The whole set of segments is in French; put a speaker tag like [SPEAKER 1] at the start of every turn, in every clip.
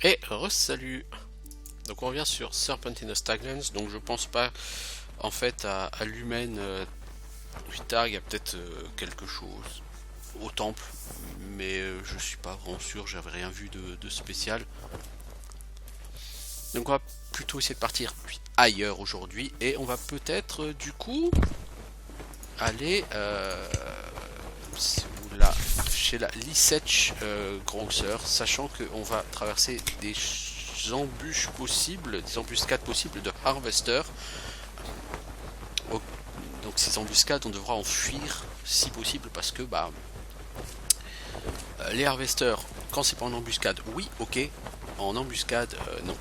[SPEAKER 1] Et re-salut. Donc on revient sur Serpentina Stagnans. Donc je pense pas en fait à l'humaine plus tard. Il y a peut-être quelque chose au temple, mais je suis pas vraiment sûr. J'avais rien vu de spécial. Donc on va plutôt essayer de partir ailleurs aujourd'hui et on va peut-être du coup aller là, chez la Lissetch Grocer, sachant qu'on va traverser des embûches possibles, des embuscades possibles de Harvester. Donc ces embuscades, on devra en fuir si possible parce que les Harvesters, quand c'est pas en embuscade, oui, ok. En embuscade, non.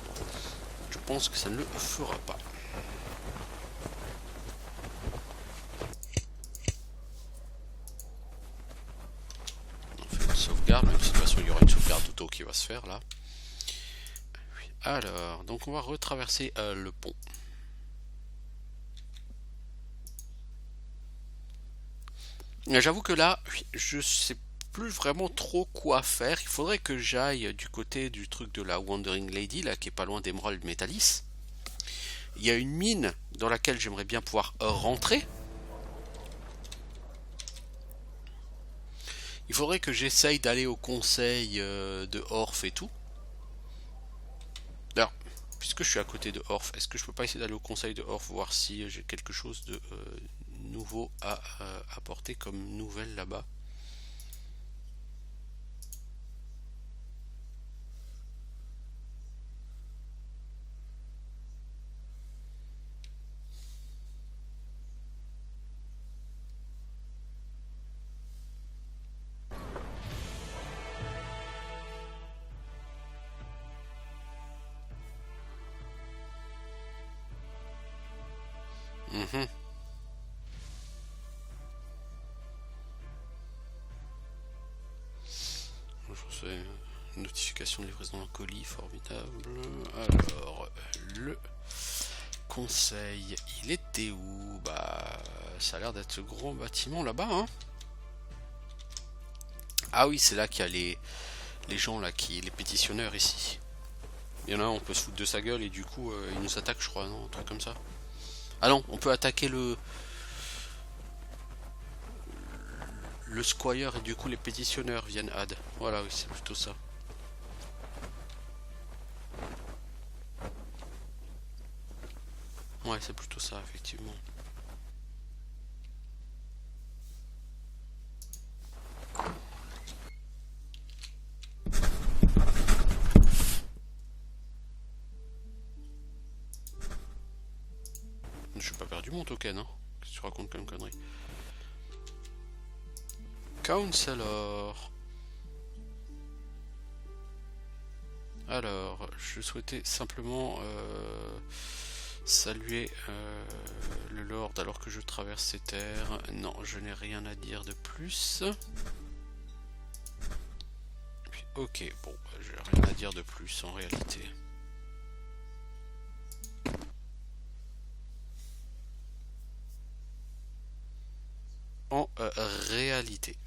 [SPEAKER 1] Je pense que ça ne le fera pas. On fait une sauvegarde, même si de toute façon il y aura une sauvegarde auto qui va se faire là. Alors, donc on va retraverser le pont. J'avoue que là, je sais plus vraiment trop quoi faire. Il faudrait que j'aille du côté du truc de la Wandering Lady, là, qui est pas loin d'Emerald Metalis. Il y a une mine dans laquelle j'aimerais bien pouvoir rentrer. Il faudrait que j'essaye d'aller au conseil de Orf et tout. Alors, puisque je suis à côté de Orf, est-ce que je peux pas essayer d'aller au conseil de Orf voir si j'ai quelque chose de nouveau à apporter comme nouvelle là-bas? Mhm. Je sais, notification de livraison d'un colis, formidable. Alors, le conseil, il était où? Bah, ça a l'air d'être ce gros bâtiment là-bas, hein. Ah oui, c'est là qu'il y a les gens là, les pétitionneurs ici. Il y en a un, on peut se foutre de sa gueule et du coup, il nous attaque, je crois, non, un truc comme ça. Ah non, on peut attaquer le squire et du coup les pétitionneurs viennent add. Voilà, oui, c'est plutôt ça. Ouais, c'est plutôt ça, effectivement. Je suis pas perdu mon token, hein. Qu'est-ce que tu racontes comme connerie? Counselor. Alors, je souhaitais simplement saluer le Lord alors que je traverse ces terres. Non, je n'ai rien à dire de plus. Ok, bon, j'ai rien à dire de plus en réalité. En réalité.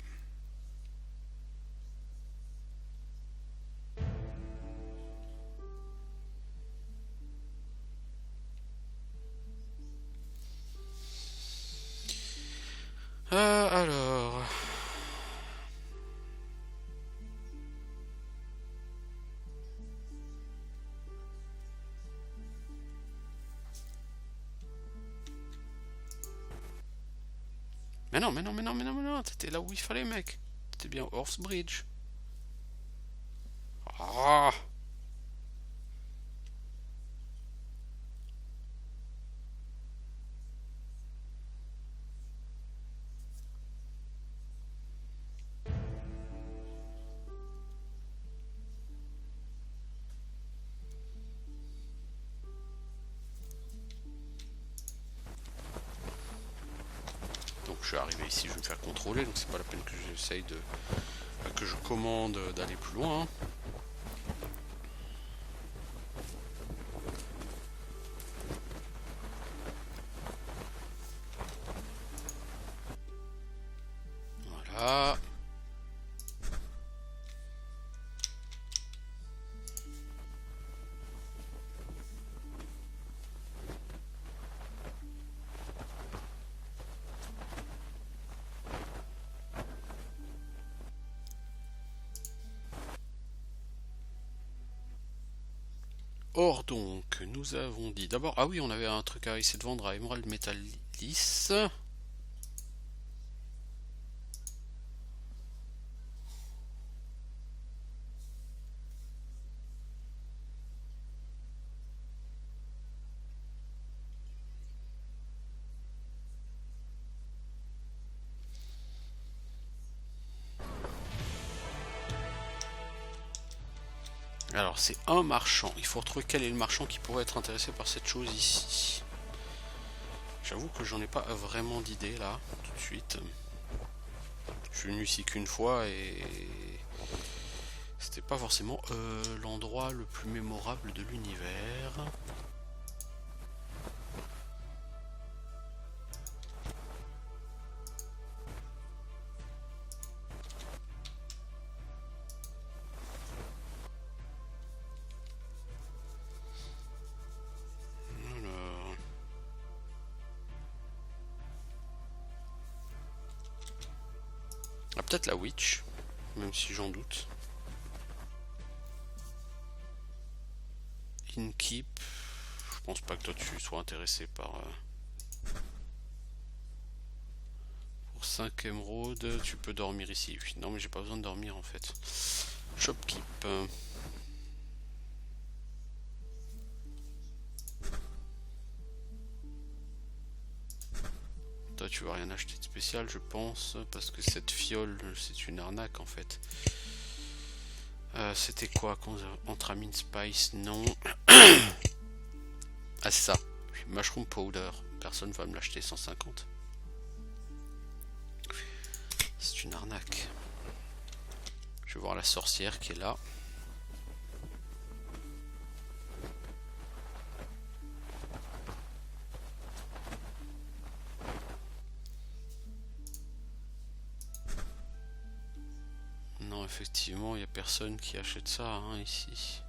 [SPEAKER 1] Alors. Mais non, mais non, mais non, mais non, mais non, t'étais là où il fallait, mec. T'étais bien au Horse Bridge. Ah. Donc je suis arrivé ici, je vais me faire contrôler, donc c'est pas la peine que j'essaye de. Que je commande d'aller plus loin. Voilà. Or donc, nous avons dit d'abord, ah oui, on avait un truc à essayer de vendre à Emerald Metalis. Alors c'est un marchand, il faut retrouver quel est le marchand qui pourrait être intéressé par cette chose ici. J'avoue que j'en ai pas vraiment d'idée là, tout de suite. Je suis venu ici qu'une fois et c'était pas forcément l'endroit le plus mémorable de l'univers. Alors, ah, peut-être la Witch, même si j'en doute. Inkeep, je pense pas que toi tu sois intéressé par... Pour 5 émeraudes, tu peux dormir ici. Oui, non mais j'ai pas besoin de dormir en fait. Shopkeep. Toi tu vas rien acheter de spécial je pense, parce que cette fiole c'est une arnaque en fait. C'était quoi Antramine Spice? Non. Ah c'est ça. Mushroom Powder. Personne va me l'acheter 150. C'est une arnaque. Je vais voir la sorcière qui est là. Non, effectivement, il n'y a personne qui achète ça hein, ici.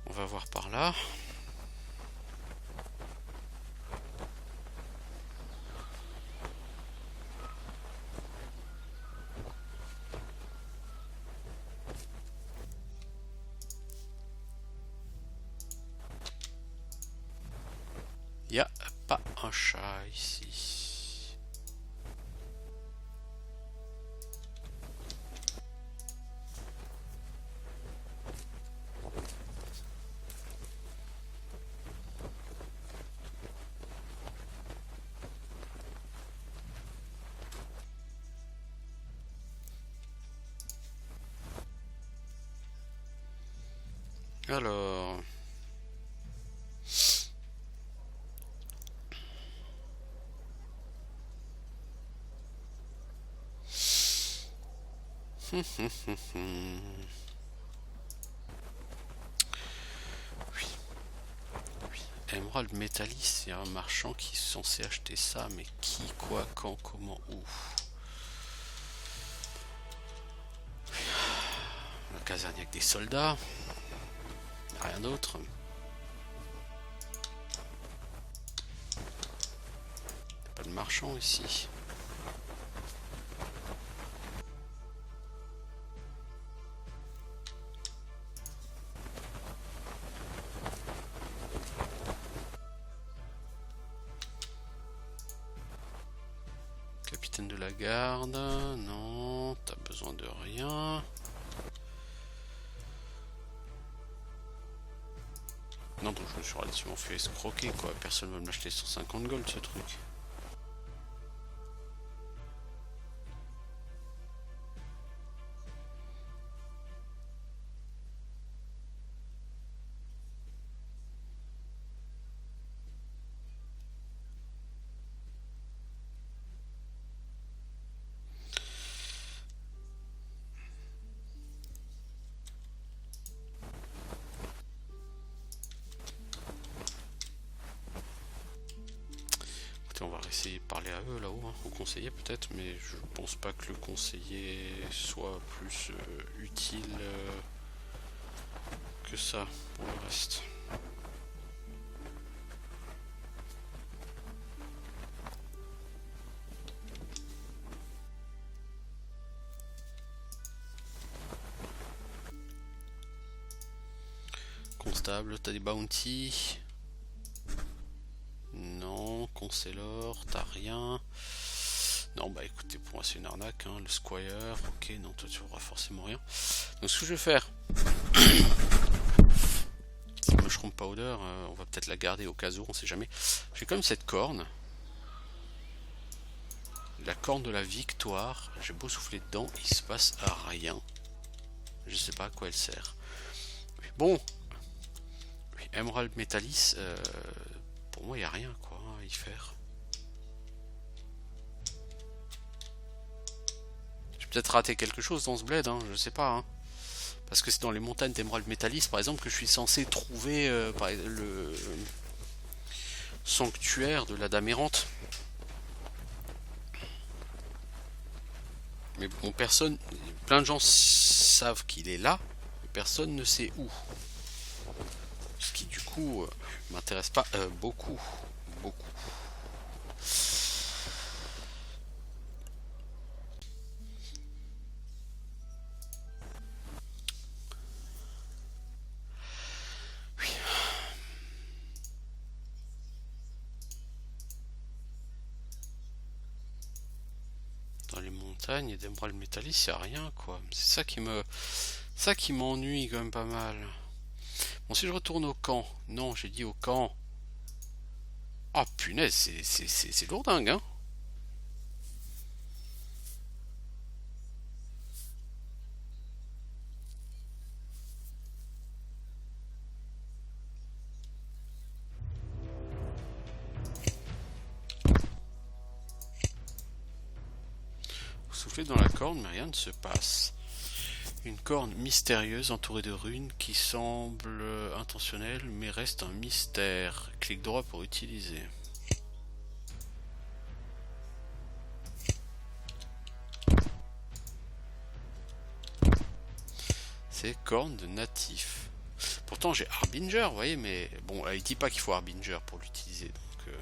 [SPEAKER 1] On va voir par là. Il n'y a pas un chat ici. Alors... Oui. Oui. Emerald Metalis, il y a un marchand qui est censé acheter ça, mais qui, quoi, quand, comment, où? La caserne avec des soldats, rien d'autre. Pas de marchand ici. Capitaine de la garde, non, t'as besoin de rien. Non, donc je me suis relativement fait escroquer quoi, personne va me l'acheter 150 gold ce truc. On va essayer de parler à eux là-haut, hein, au conseiller peut-être, mais je pense pas que le conseiller soit plus utile que ça pour le reste. constable, t'as des bounties? Non, Concelor, t'as rien. Non, bah écoutez, pour moi c'est une arnaque, hein. Le Squire, ok, non, toi tu auras forcément rien. Donc ce que je vais faire, cette mushroom powder, on va peut-être la garder au cas où, on sait jamais. J'ai quand même cette corne. La corne de la victoire, j'ai beau souffler dedans, il se passe rien. Je sais pas à quoi elle sert. Bon, Emerald Metallis, pour moi il n'y a rien quoi à y faire. J'ai peut-être raté quelque chose dans ce bled, hein, je sais pas. Hein. Parce que c'est dans les montagnes d'Emerald Metallis par exemple que je suis censé trouver le sanctuaire de la Dame Errante. Mais bon, personne, plein de gens savent qu'il est là, mais personne ne sait où. Ce qui du coup m'intéresse pas beaucoup. Oui. Dans les montagnes et d'Emerald Metallis, il n'y a rien quoi. C'est ça qui m'ennuie quand même pas mal. Bon, si je retourne au camp, non, j'ai dit au camp. Oh punaise, c'est lourdingue, hein. Vous soufflez dans la corne, mais rien ne se passe. Une corne mystérieuse entourée de runes qui semble intentionnelle, mais reste un mystère. Clique droit pour utiliser. C'est corne de natif. Pourtant j'ai Harbinger, vous voyez, mais bon, il dit pas qu'il faut Harbinger pour l'utiliser, donc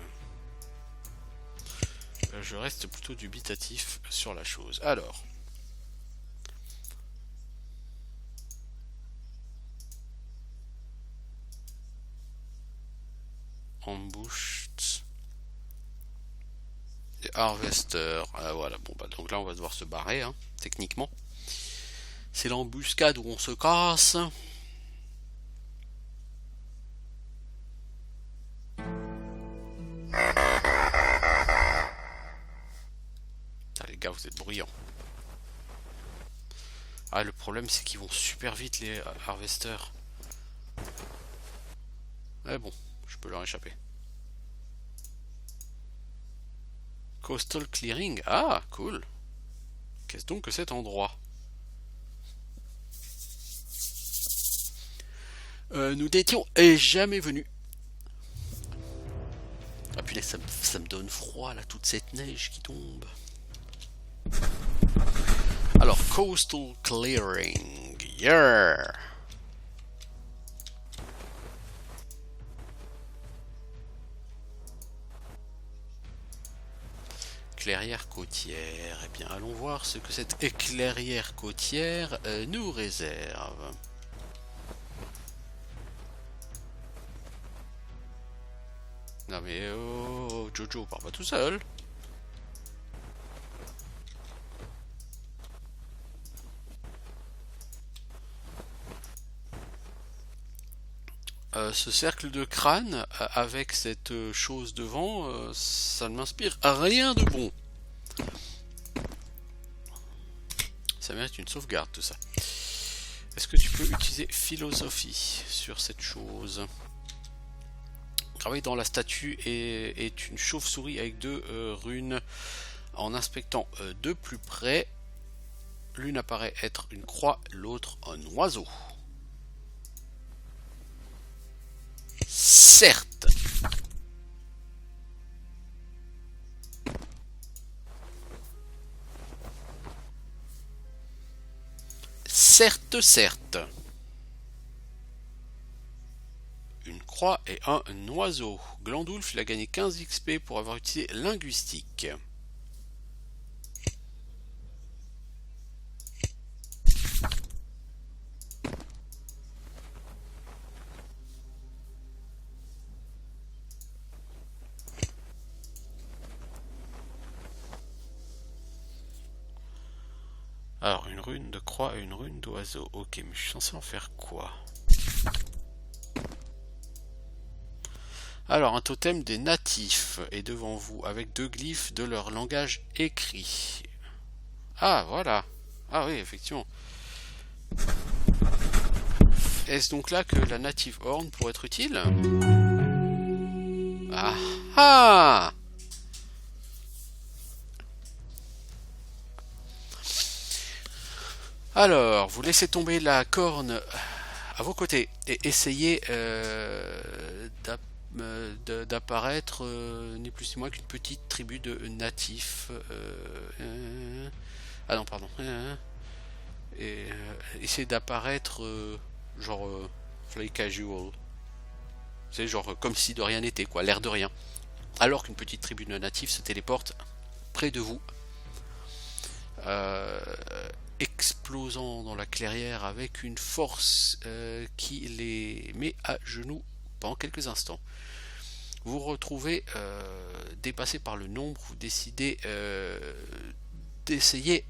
[SPEAKER 1] je reste plutôt dubitatif sur la chose. Alors, Ambushed et Harvester. Ah, voilà, bon bah donc là on va devoir se barrer, hein, techniquement. C'est l'embuscade où on se casse. Ah, les gars, vous êtes bruyants. Ah, le problème c'est qu'ils vont super vite les Harvesters. Mais bon, je peux leur échapper. Coastal Clearing. Ah, cool. Qu'est-ce donc que cet endroit? Nous n'étions jamais venus. Ah punaise, ça me donne froid là, toute cette neige qui tombe. Alors, Coastal Clearing. Yeah. Clairière côtière. Eh bien, allons voir ce que cette clairière côtière nous réserve. Non mais oh, Jojo, pars pas tout seul. Ce cercle de crâne avec cette chose devant, ça ne m'inspire rien de bon. Ça mérite une sauvegarde tout ça. Est-ce que tu peux utiliser philosophie sur cette chose? Travailler dans la statue est une chauve-souris avec deux runes. En inspectant de plus près, l'une apparaît être une croix, l'autre un oiseau. Certes. Certes. Une croix et un oiseau. Glandoulf, il a gagné 15 XP pour avoir utilisé linguistique. Alors, une rune de croix et une rune d'oiseau. Ok, mais je suis censé en faire quoi? Alors, un totem des natifs est devant vous, avec 2 glyphes de leur langage écrit. Ah, voilà. Ah oui, effectivement. Est-ce donc là que la native horn pourrait être utile? Ah ah! Alors, vous laissez tomber la corne à vos côtés et essayez d'apparaître ni plus ni moins qu'une petite tribu de natifs. Ah non, pardon. Et essayez d'apparaître genre fly casual. C'est genre comme si de rien n'était, quoi, l'air de rien. Alors qu'une petite tribu de natifs se téléporte près de vous, euh, explosant dans la clairière avec une force qui les met à genoux pendant quelques instants. Vous vous retrouvez dépassé par le nombre, vous décidez d'essayer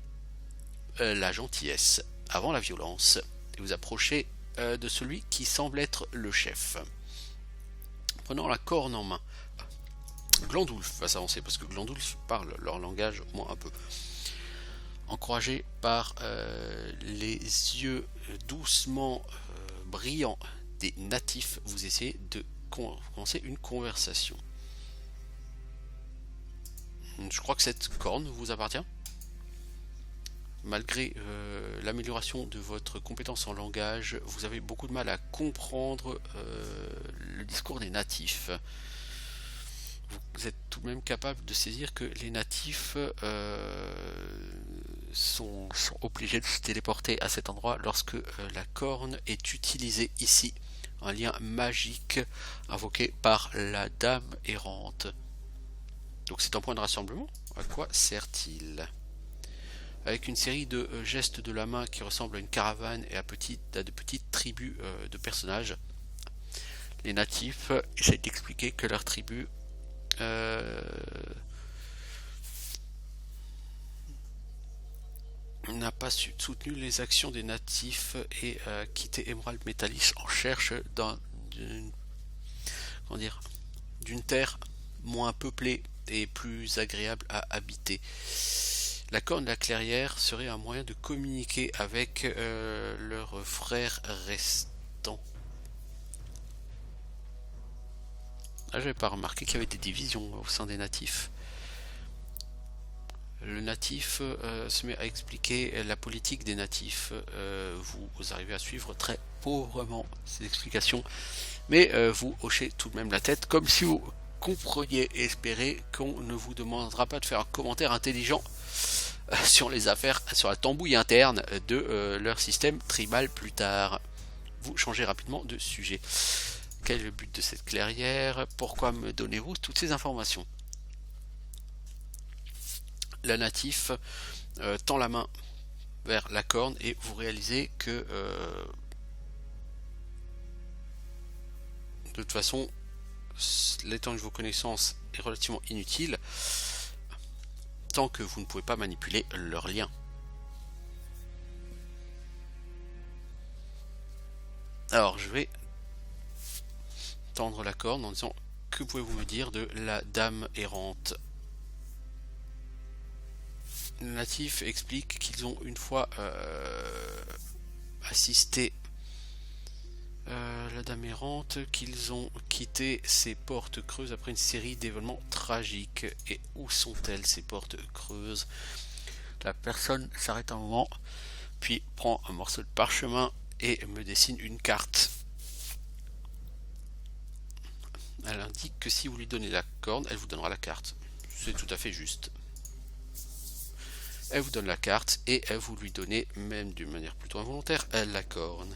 [SPEAKER 1] la gentillesse avant la violence et vous approchez de celui qui semble être le chef. Prenant la corne en main, Glandulf va s'avancer parce que Glandulf parle leur langage au moins un peu. Encouragé par les yeux doucement brillants des natifs, vous essayez de commencer une conversation. Je crois que cette corne vous appartient. Malgré l'amélioration de votre compétence en langage, vous avez beaucoup de mal à comprendre le discours des natifs. Vous êtes tout de même capable de saisir que les natifs sont obligés de se téléporter à cet endroit lorsque la corne est utilisée ici. Un lien magique invoqué par la dame errante. Donc c'est un point de rassemblement. À quoi sert-il? Avec une série de gestes de la main qui ressemblent à une caravane et à de petites tribus de personnages, les natifs essaient d'expliquer que leur tribu n'a pas soutenu les actions des natifs et quitté Emerald Metalis en cherche d'une terre moins peuplée et plus agréable à habiter. La corne de la clairière serait un moyen de communiquer avec leurs frères restants. Ah, j'avais pas remarqué qu'il y avait des divisions au sein des natifs. Le natif se met à expliquer la politique des natifs. Vous arrivez à suivre très pauvrement ces explications, mais vous hochez tout de même la tête comme si vous compreniez et espérez qu'on ne vous demandera pas de faire un commentaire intelligent sur les affaires, sur la tambouille interne de leur système tribal plus tard. Vous changez rapidement de sujet. Quel est le but de cette clairière? Pourquoi me donnez-vous toutes ces informations? La natif tend la main vers la corne et vous réalisez que de toute façon l'étendue de vos connaissances est relativement inutile tant que vous ne pouvez pas manipuler leur lien. Alors je vais tendre la corne en disant: que pouvez-vous me dire de la dame errante? Les natifs expliquent qu'ils ont une fois assisté la dame errante, qu'ils ont quitté ces portes creuses après une série d'événements tragiques. Et où sont-elles, ces portes creuses? La personne s'arrête un moment, puis prend un morceau de parchemin et me dessine une carte. Elle indique que si vous lui donnez la corne, elle vous donnera la carte. C'est tout à fait juste. Elle vous donne la carte et vous lui donnez, même d'une manière plutôt involontaire, la corne.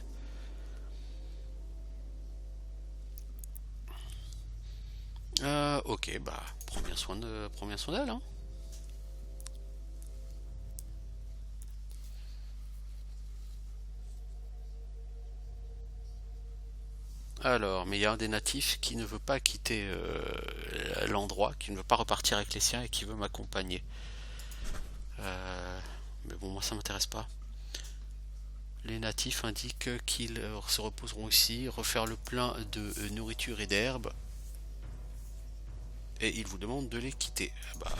[SPEAKER 1] Ok, bah prends bien soin d'elle. Hein. Alors, mais il y a un des natifs qui ne veut pas quitter l'endroit, qui ne veut pas repartir avec les siens et qui veut m'accompagner. Mais bon, moi ça m'intéresse pas. Les natifs indiquent qu'ils se reposeront ici, refaire le plein de nourriture et d'herbes. Et ils vous demandent de les quitter. Bah,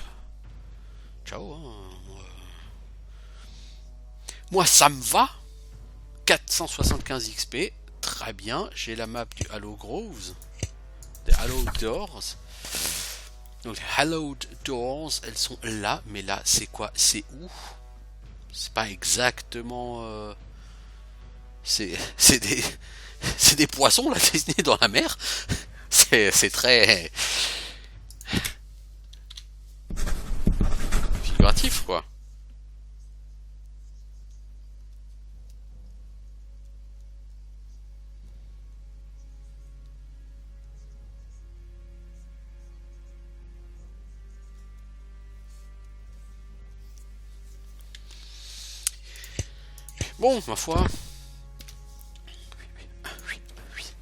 [SPEAKER 1] ciao, hein. Moi, ça me va. 475 XP. Très bien. J'ai la map du Hollow Groves. Des Hallowed Doors. Donc les Hallowed Doors, elles sont là. Mais là, c'est quoi? C'est où? C'est pas exactement... c'est des... C'est des poissons, là, dessinés dans la mer. C'est très... figuratif, quoi. Bon, ma foi,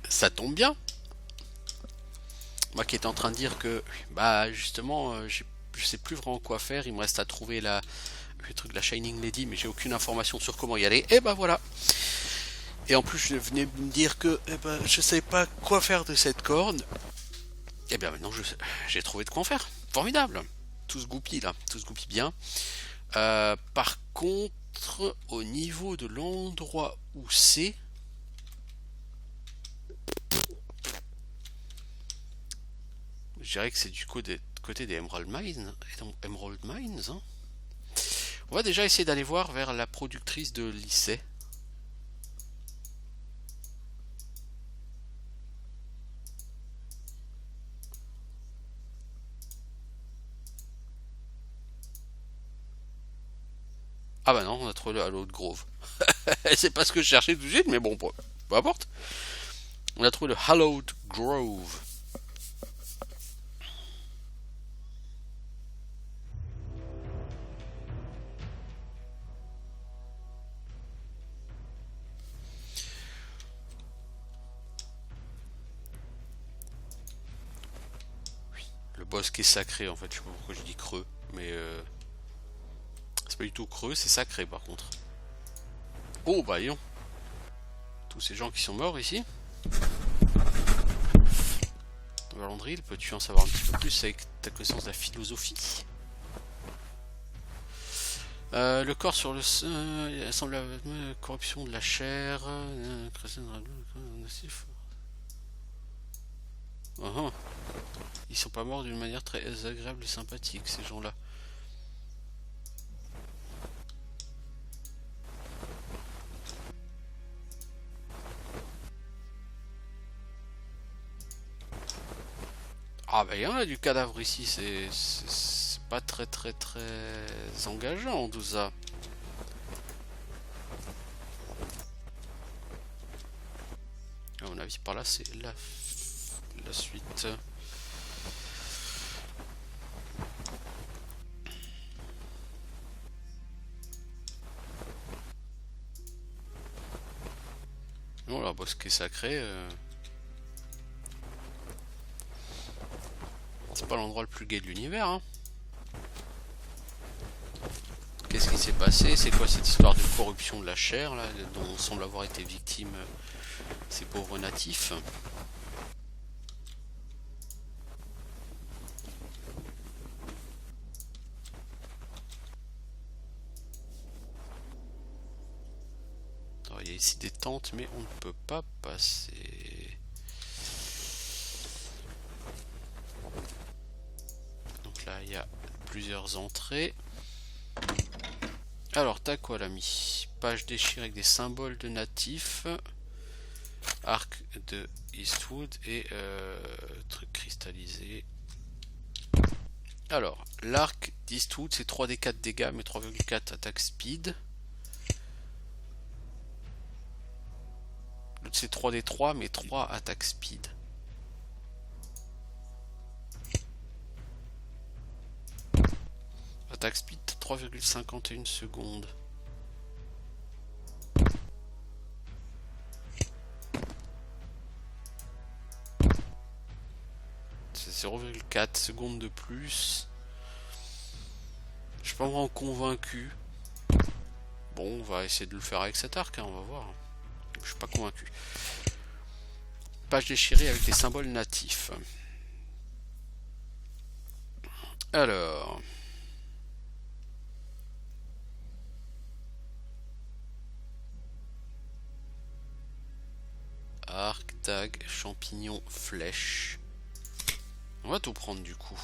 [SPEAKER 1] ça tombe bien. Moi qui étais en train de dire que, bah justement, je sais plus vraiment quoi faire. Il me reste à trouver le truc de la Shining Lady, mais j'ai aucune information sur comment y aller. Et bah voilà. Et en plus, je venais de me dire que je savais pas quoi faire de cette corne. Et bien maintenant, j'ai trouvé de quoi en faire. Formidable. Tout se goupille là, tout se goupille bien. Par contre, au niveau de l'endroit où c'est, je dirais que c'est du côté des Emerald Mines. Emerald Mines, hein. On va déjà essayer d'aller voir vers la productrice de lycée. Ah bah non, on a trouvé le Hallowed Grove. C'est pas ce que je cherchais tout de suite, mais bon, peu importe. On a trouvé le Hallowed Grove. Le bosquet sacré, en fait, je sais pas pourquoi je dis creux, mais c'est pas du tout creux, c'est sacré par contre. Oh bah yon. Tous ces gens qui sont morts ici. Valandril, peux-tu en savoir un petit peu plus avec ta connaissance de la philosophie? Le corps sur le il semble avoir une corruption de la chair. Ils sont pas morts d'une manière très agréable et sympathique, ces gens-là. Ah bah il y en a du cadavre ici, c'est pas très engageant tout ça. À mon avis par là c'est la suite. Non, la bosquet sacré, c'est pas l'endroit le plus gai de l'univers, hein. Qu'est-ce qui s'est passé? C'est quoi cette histoire de corruption de la chair là, dont semble avoir été victime ces pauvres natifs? Alors, il y a ici des tentes, mais on ne peut pas passer. Donc là, il y a plusieurs entrées. Alors, t'as quoi l'ami? Page déchirée avec des symboles de natifs. Arc de Eastwood et truc cristallisé. Alors, l'arc d'Eastwood c'est 3d4 dégâts mais 3,4 attaque speed. L'autre c'est 3d3 mais 3 attaque speed. Attaque speed 3,51 secondes. C'est 0,4 secondes de plus. Je suis pas vraiment convaincu Bon, on va essayer de le faire avec cet arc, hein, on va voir. Je suis pas convaincu. Page déchirée avec des symboles natifs. Alors... arc, dague, champignon, flèche. On va tout prendre du coup.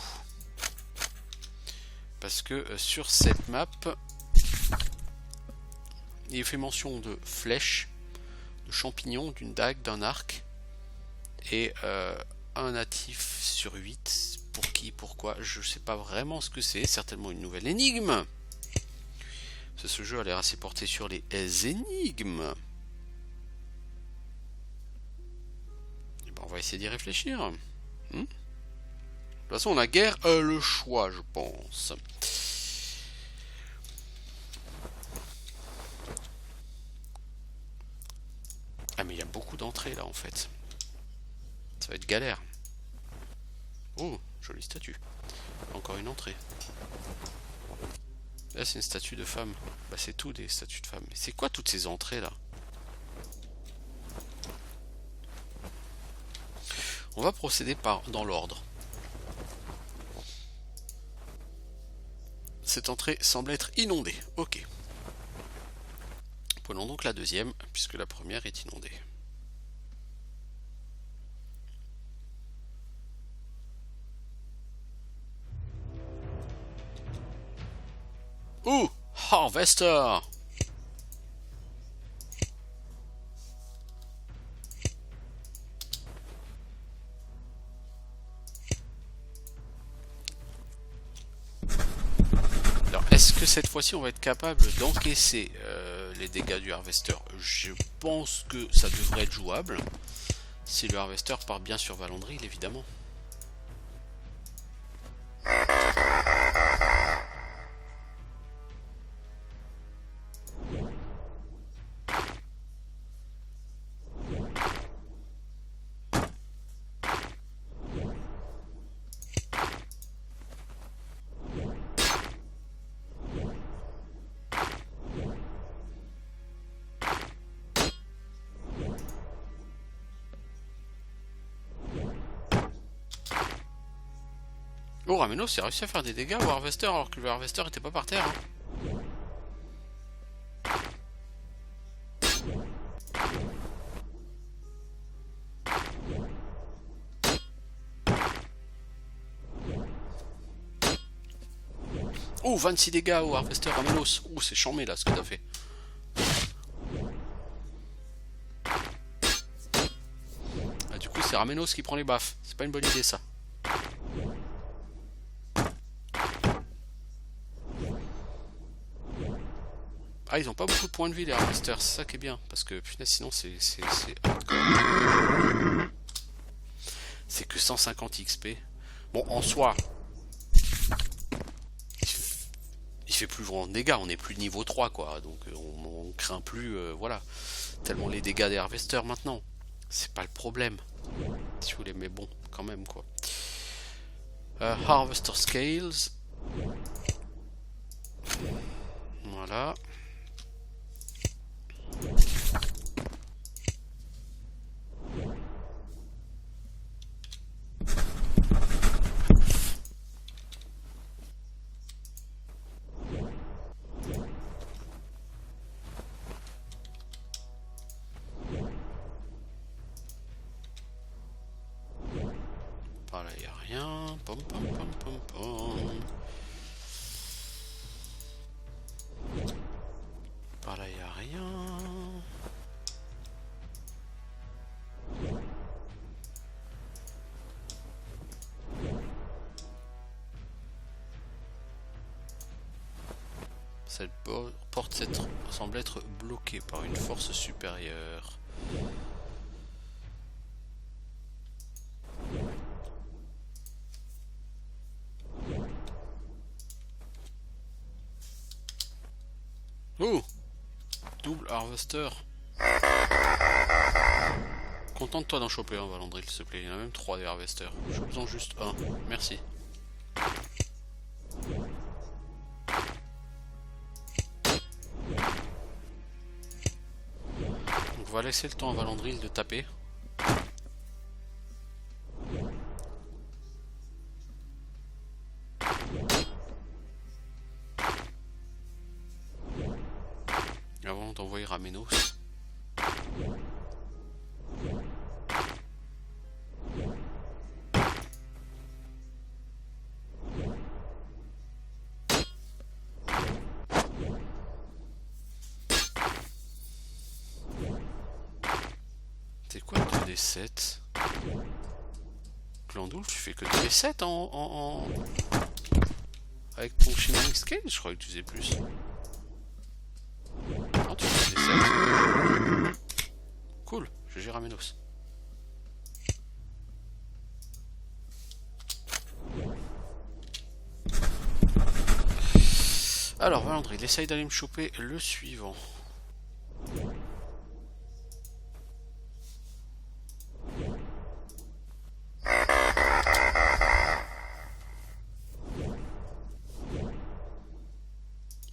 [SPEAKER 1] Parce que sur cette map, il est fait mention de flèches, de champignons, d'une dague, d'un arc. Et un natif sur 8. Pour qui, pourquoi, je sais pas vraiment ce que c'est. Certainement une nouvelle énigme. Ce jeu a l'air assez porté sur les énigmes. Et ben, on va essayer d'y réfléchir. De toute façon, on a guère le choix, je pense. Ah, mais il y a beaucoup d'entrées là en fait. Ça va être galère. Oh, jolie statue. Encore une entrée. Là, c'est une statue de femme. Bah, c'est tout des statues de femmes. Mais c'est quoi toutes ces entrées là? On va procéder dans l'ordre. Cette entrée semble être inondée. Ok. Prenons donc la deuxième, puisque la première est inondée. Ouh, Harvester! Alors, est-ce que cette fois-ci on va être capable d'encaisser les dégâts du Harvester? Je pense que ça devrait être jouable. Si le Harvester part bien sur Valandril, évidemment. Oh, Ramenos s'est réussi à faire des dégâts au Harvester alors que le Harvester était pas par terre. Hein. Oh, 26 dégâts au Harvester Ramenos. Oh, c'est chambé là ce que t'as fait. Ah, du coup, c'est Ramenos qui prend les baffes. C'est pas une bonne idée ça. Ah, ils ont pas beaucoup de points de vie les Harvesters, c'est ça qui est bien. Parce que putain, sinon c'est que 150 XP. Bon, en soi, il fait plus vraiment de dégâts, on est plus niveau 3 quoi. Donc on craint plus, voilà. Tellement les dégâts des Harvesters maintenant. C'est pas le problème. Si vous voulez, mais bon, quand même quoi. Harvester Scales. Voilà. Par là, il n'y a rien. Pom, pom, pom, pom, pom. Par là, il n'y a rien. Cette porte semble être bloquée par une force supérieure. Oh! Double Harvester. Contente-toi d'en choper un, Valandril, s'il te plaît. Il y en a même 3 des Harvesters. Chope-en juste un. Merci. va laisser le temps à Valandril de taper. Avant d'envoyer Ramenos. C'est quoi 2d7? Glandoul, tu fais que 2d7 avec ton Shimmering Scale? Je croyais que tu faisais plus. Non, tu fais 2d7. Cool, je gère Ramenos. Alors, Valandril, il essaye d'aller me choper le suivant.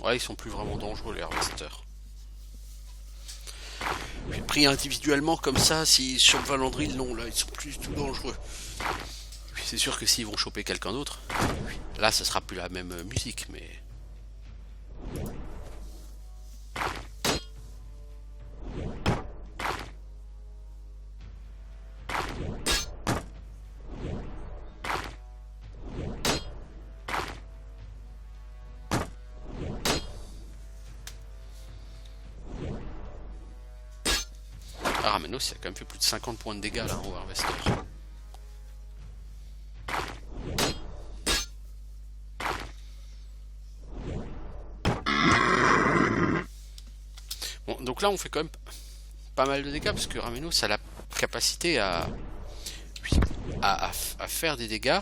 [SPEAKER 1] Ouais, ils sont plus vraiment dangereux, les Harvesters. Puis pris individuellement comme ça, s'ils chopent Valandril, non, là, ils sont plus du tout dangereux. Puis c'est sûr que s'ils vont choper quelqu'un d'autre, là, ça sera plus la même musique, mais... Ah, Ramenos, il a quand même fait plus de 50 points de dégâts, là, au Harvester. Bon, donc là, on fait quand même pas mal de dégâts, parce que Ramenos a la capacité à faire des dégâts,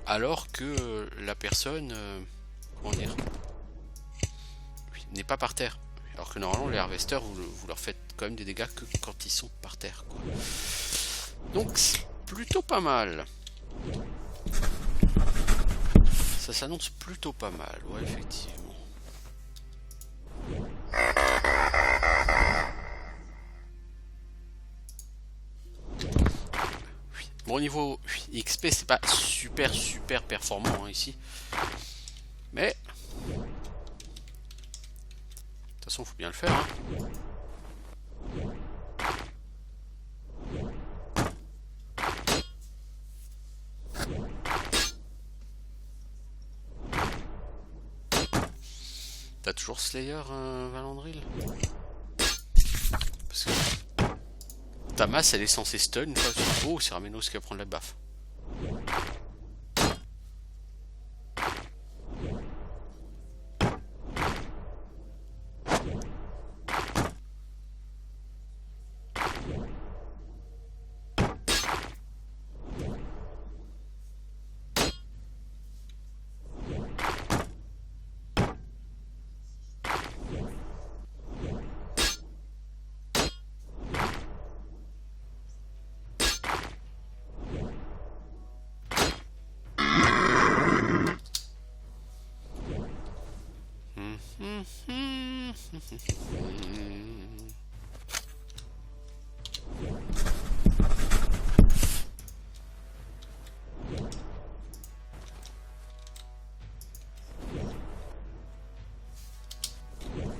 [SPEAKER 1] alors que la personne, comment dire, n'est pas par terre. Alors que normalement les Harvesters, vous leur faites quand même des dégâts que quand ils sont par terre, quoi. Donc c'est plutôt pas mal. Ça s'annonce plutôt pas mal, ouais, effectivement. Bon, au niveau XP, c'est pas super performant, hein, ici. Mais... de toute façon, faut bien le faire, hein. T'as toujours Slayer, Valandril? Parce que ta masse, elle est censée stun une fois sur... Oh, c'est Ramenos qui va prendre la baffe.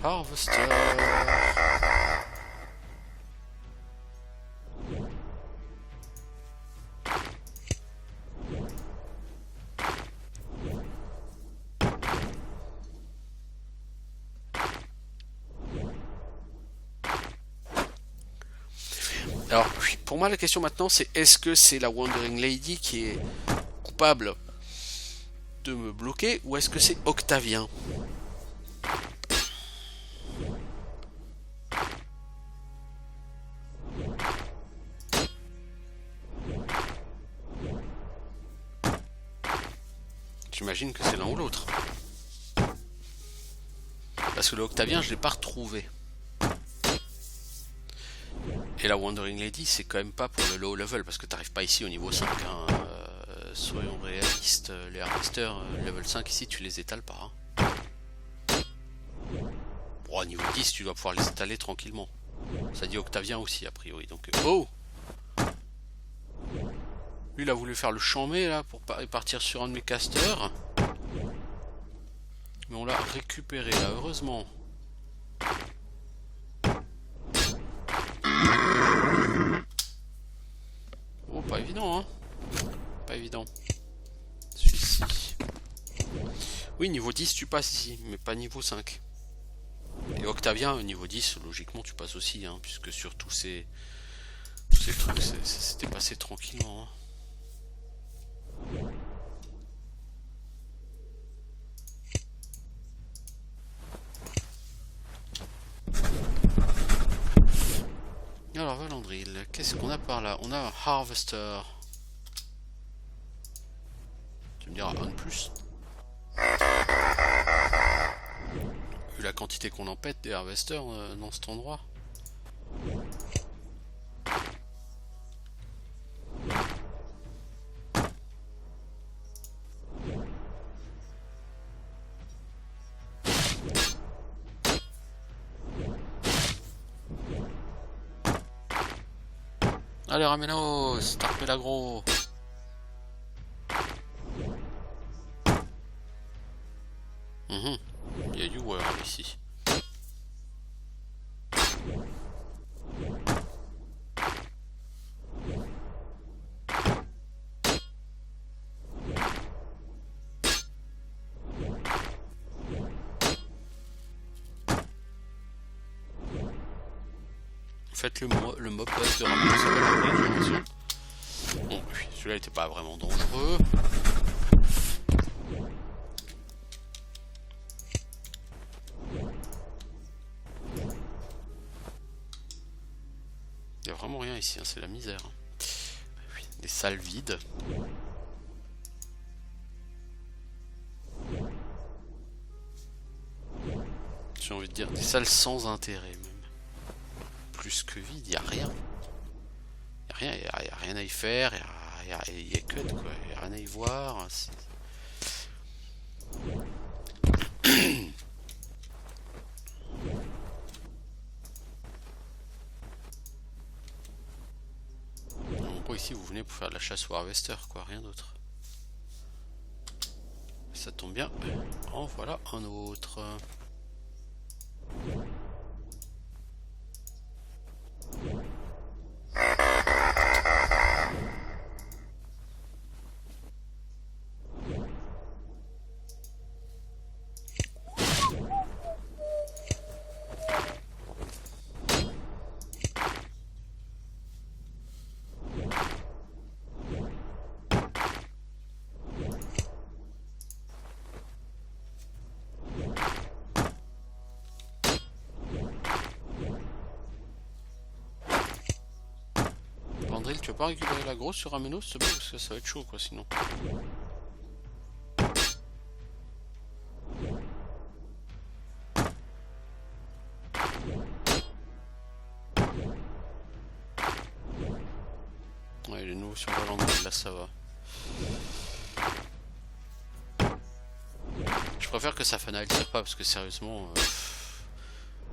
[SPEAKER 1] Harvester. Alors, pour moi, la question maintenant, c'est est-ce que c'est la Wandering Lady qui est coupable de me bloquer, ou est-ce que c'est Octavien? J'imagine que c'est l'un ou l'autre. Parce que le Octavien, je l'ai pas retrouvé. Et la Wandering Lady, c'est quand même pas pour le low level, parce que t'arrives pas ici au niveau 5. Hein. Soyons réalistes, les Harvesters, level 5 ici, tu les étales pas. Hein. Bon, Bon, niveau 10, tu dois pouvoir les étaler tranquillement. Ça dit Octavien aussi, a priori. Donc, oh! Lui, il a voulu faire le chambé, là, pour partir sur un de mes casters. Mais on l'a récupéré, là, heureusement. Oh, pas évident, hein. Pas évident. Celui-ci. Oui, niveau 10, tu passes ici, mais pas niveau 5. Et Octavien, niveau 10, logiquement, tu passes aussi, hein, puisque sur tous ces trucs, c'était passé tranquillement, hein. Alors, Valandril, qu'est-ce qu'on a par là? On a un Harvester. Tu me diras un de plus. Vu la quantité qu'on en pète des Harvesters dans cet endroit. Allez, Ramenos, t'as repris l'agro. Il y a du war ici. Faites le mob boss de Ramenos, ça va l'appeler, j'ai l'impression. Bon, celui-là n'était pas vraiment dangereux. Il n'y a vraiment rien ici, hein, c'est la misère. Des salles vides. J'ai envie de dire des salles sans intérêt même. Plus que vide, il n'y a rien. Il n'y a rien à y faire, il y a que quoi, il n'y a rien à y voir. Pourquoi ici vous venez pour faire de la chasse au harvester, quoi, rien d'autre. Ça tombe bien. En voilà un autre. Vandril, tu vas pas récupérer la grosse sur Ramenos, s'il te plaît, parce que ça va être chaud, quoi, sinon. Ouais, il est nouveau sur Valandril, là, ça va. Je préfère que Safana elle tire pas, parce que sérieusement,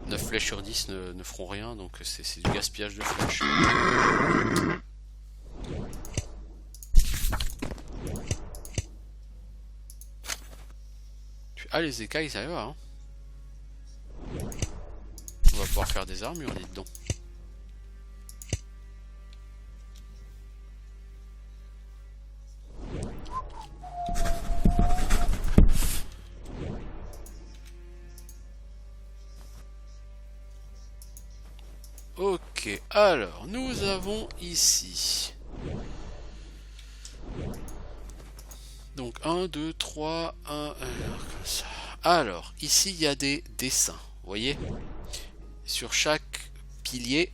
[SPEAKER 1] 9 flèches sur 10 ne feront rien, donc c'est du gaspillage de flèches. Ah, les écailles, ça va, hein. On va pouvoir faire des armures, dites donc. Ok, alors, nous avons ici... Donc 1, 2, 3, 1, comme ça. Alors, ici il y a des dessins, vous voyez? Sur chaque pilier,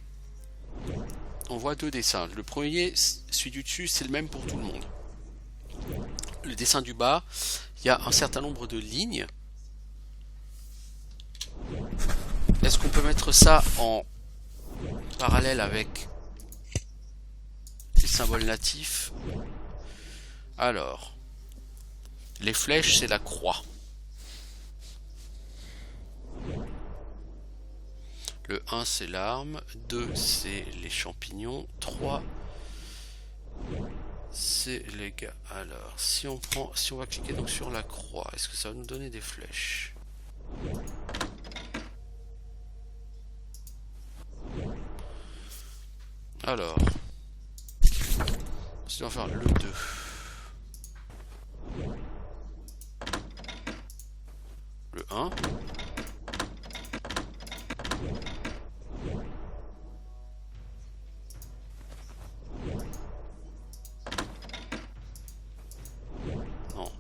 [SPEAKER 1] on voit 2 dessins. Le premier, celui du dessus, c'est le même pour tout le monde. Le dessin du bas, il y a un certain nombre de lignes. Est-ce qu'on peut mettre ça en parallèle avec les symboles natifs? Alors... Les flèches, c'est la croix. Le 1 c'est l'arme, 2 c'est les champignons, 3 c'est les gars. Alors, si on va cliquer donc sur la croix, est-ce que ça va nous donner des flèches? Alors, si on va faire le 2. Le 1. Non.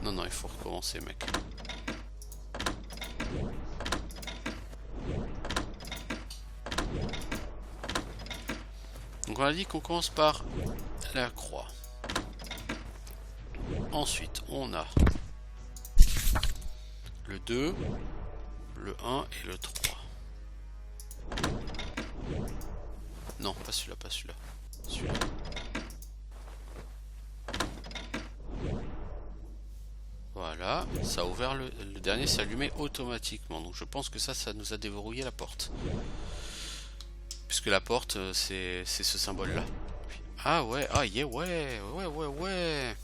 [SPEAKER 1] Non, non, il faut recommencer, mec. Donc on a dit qu'on commence par la croix. Ensuite, on a le 2, le 1 et le 3. Non, pas celui-là, pas celui-là. Celui-là. Voilà, ça a ouvert le dernier s'est allumé automatiquement. Donc je pense que ça nous a déverrouillé la porte. Puisque la porte, c'est ce symbole-là. Ah ouais, ah yeah, ouais.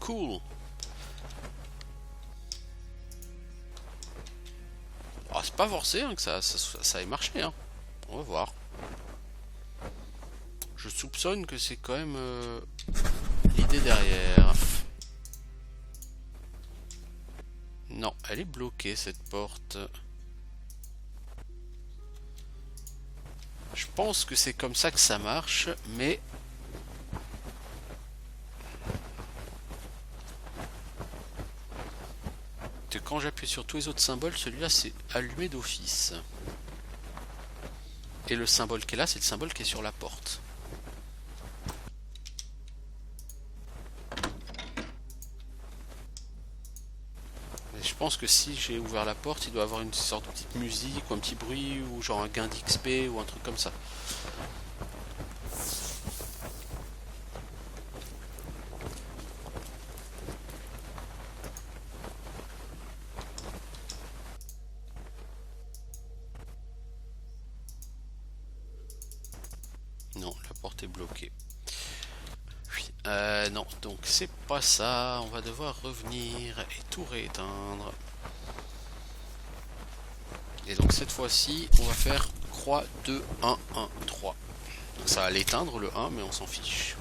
[SPEAKER 1] Cool. Ah, c'est pas forcé hein, que ça ait marché. Hein. On va voir. Je soupçonne que c'est quand même l'idée derrière. Non, elle est bloquée cette porte. Je pense que c'est comme ça que ça marche, mais... quand j'appuie sur tous les autres symboles, celui-là c'est allumé d'office. Et le symbole qui est là, c'est le symbole qui est sur la porte. Et je pense que si j'ai ouvert la porte, il doit y avoir une sorte de petite musique ou un petit bruit ou genre un gain d'XP ou un truc comme ça. Non, la porte est bloquée. Non, donc c'est pas ça. On va devoir revenir et tout rééteindre. Et donc cette fois-ci, on va faire croix 2, 1, 1, 3. Donc ça va l'éteindre le 1, mais on s'en fiche.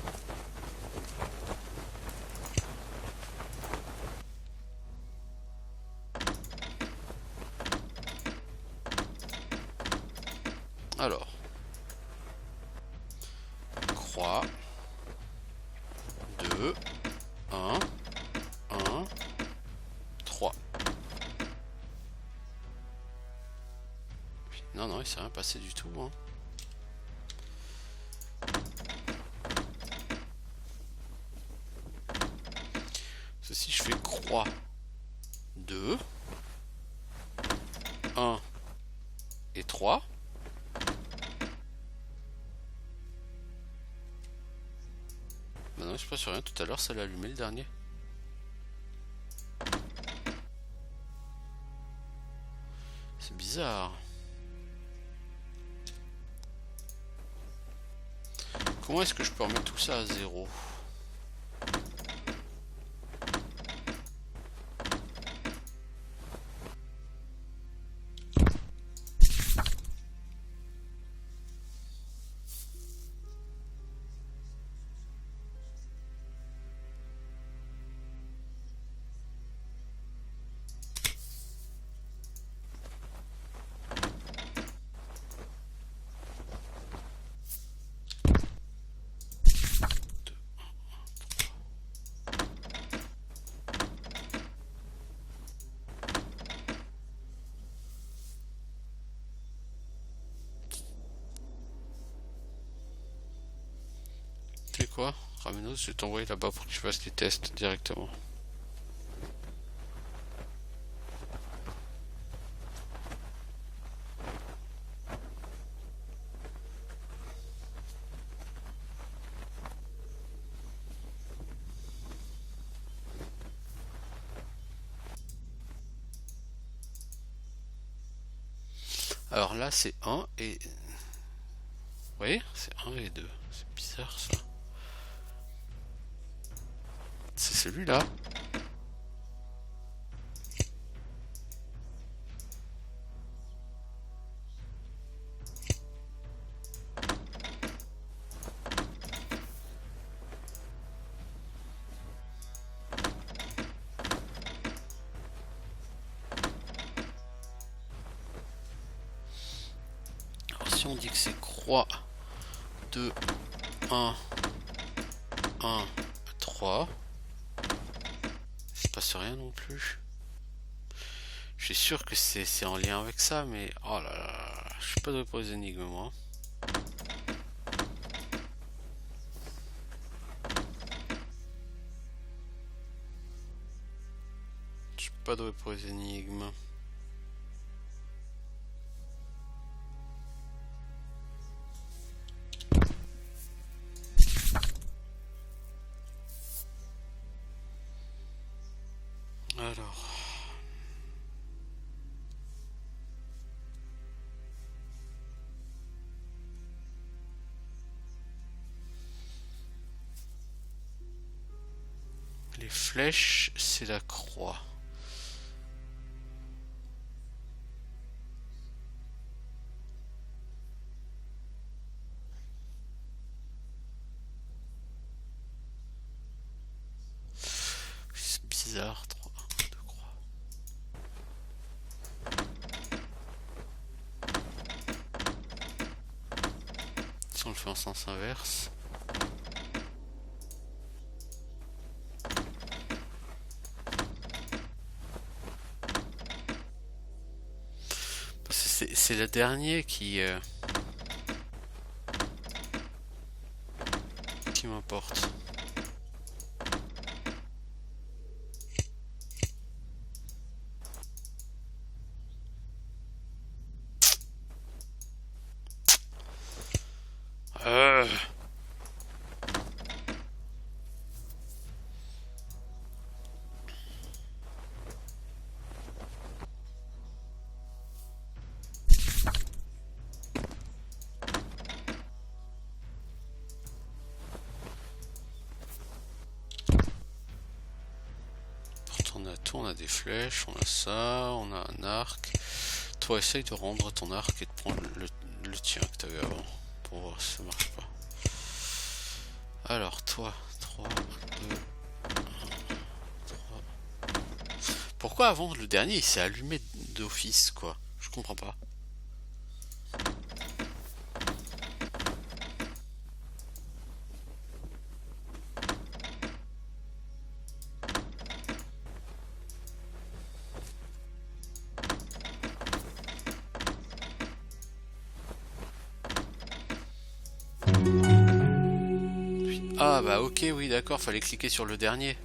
[SPEAKER 1] Alors, croix 2, 1, 1, 3. Non, non, il s'est rien passé du tout. Hein. Si je fais croix 2, 1 et 3. Bah non, je sais pas sur rien, tout à l'heure ça l'a allumé le dernier. C'est bizarre. Comment est-ce que je peux remettre tout ça à 0 ? Quoi, Ramenos, je vais t'envoyer là-bas pour que tu fasses les tests directement. Alors là, c'est 1 et... Oui, c'est 1 et 2. C'est bizarre, ça. C'est celui-là. Alors si on dit que c'est croix 2, 1, 1, 3, il se passe rien non plus. Je suis sûr que c'est en lien avec ça, mais oh là là, je suis pas doué pour les énigmes moi. Je suis pas doué pour les énigmes. Alors. Les flèches, c'est la croix. C'est bizarre, 3, 2 croix. Si on le fait en sens inverse. C'est le dernier qui m'importe. On a tout, on a des flèches, on a ça, on a un arc. Toi, essaye de rendre ton arc et de prendre le tien que tu avais avant. Pour voir si ça marche pas. Alors, toi, 3, 2, 1, 3. Pourquoi avant le dernier il s'est allumé d'office, quoi? Je comprends pas. Ah bah ok, oui d'accord, fallait cliquer sur le dernier.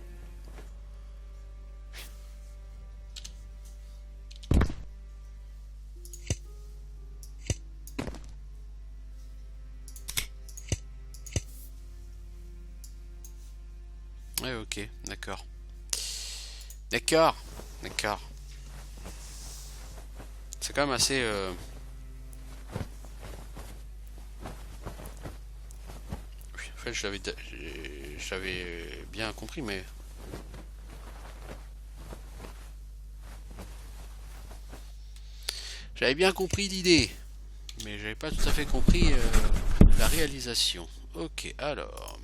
[SPEAKER 1] Ouais ok, d'accord. D'accord, d'accord. C'est quand même assez... Oui, en fait je l'avais bien compris mais... J'avais bien compris l'idée, mais j'avais pas tout à fait compris la réalisation. Ok, alors...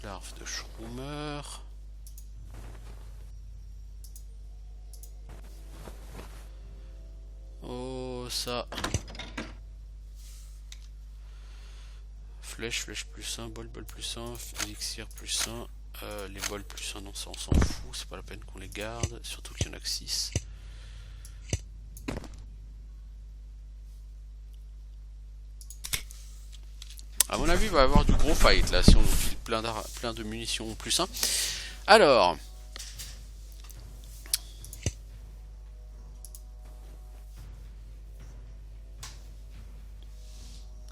[SPEAKER 1] Larve de Shroomer. Oh, ça. Flèche, flèche plus 1, bol, bol plus 1, élixir plus 1. Les bols plus 1, non, ça on s'en fout, c'est pas la peine qu'on les garde, surtout qu'il y en a que 6. À mon avis, il va y avoir du gros fight là si on file plein de munitions plus 1. Alors.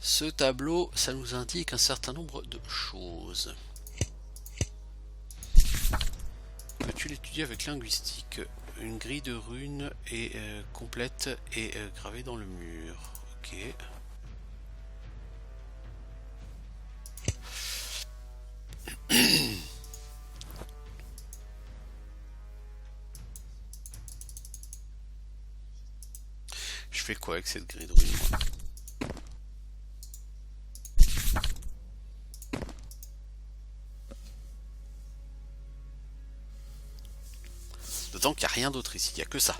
[SPEAKER 1] Ce tableau, ça nous indique un certain nombre de choses. Peux-tu l'étudier avec linguistique? Une grille de runes est complète et gravée dans le mur. Ok. Je fais quoi avec cette grille de runes, moi? D'autant qu'il n'y a rien d'autre ici, il n'y a que ça.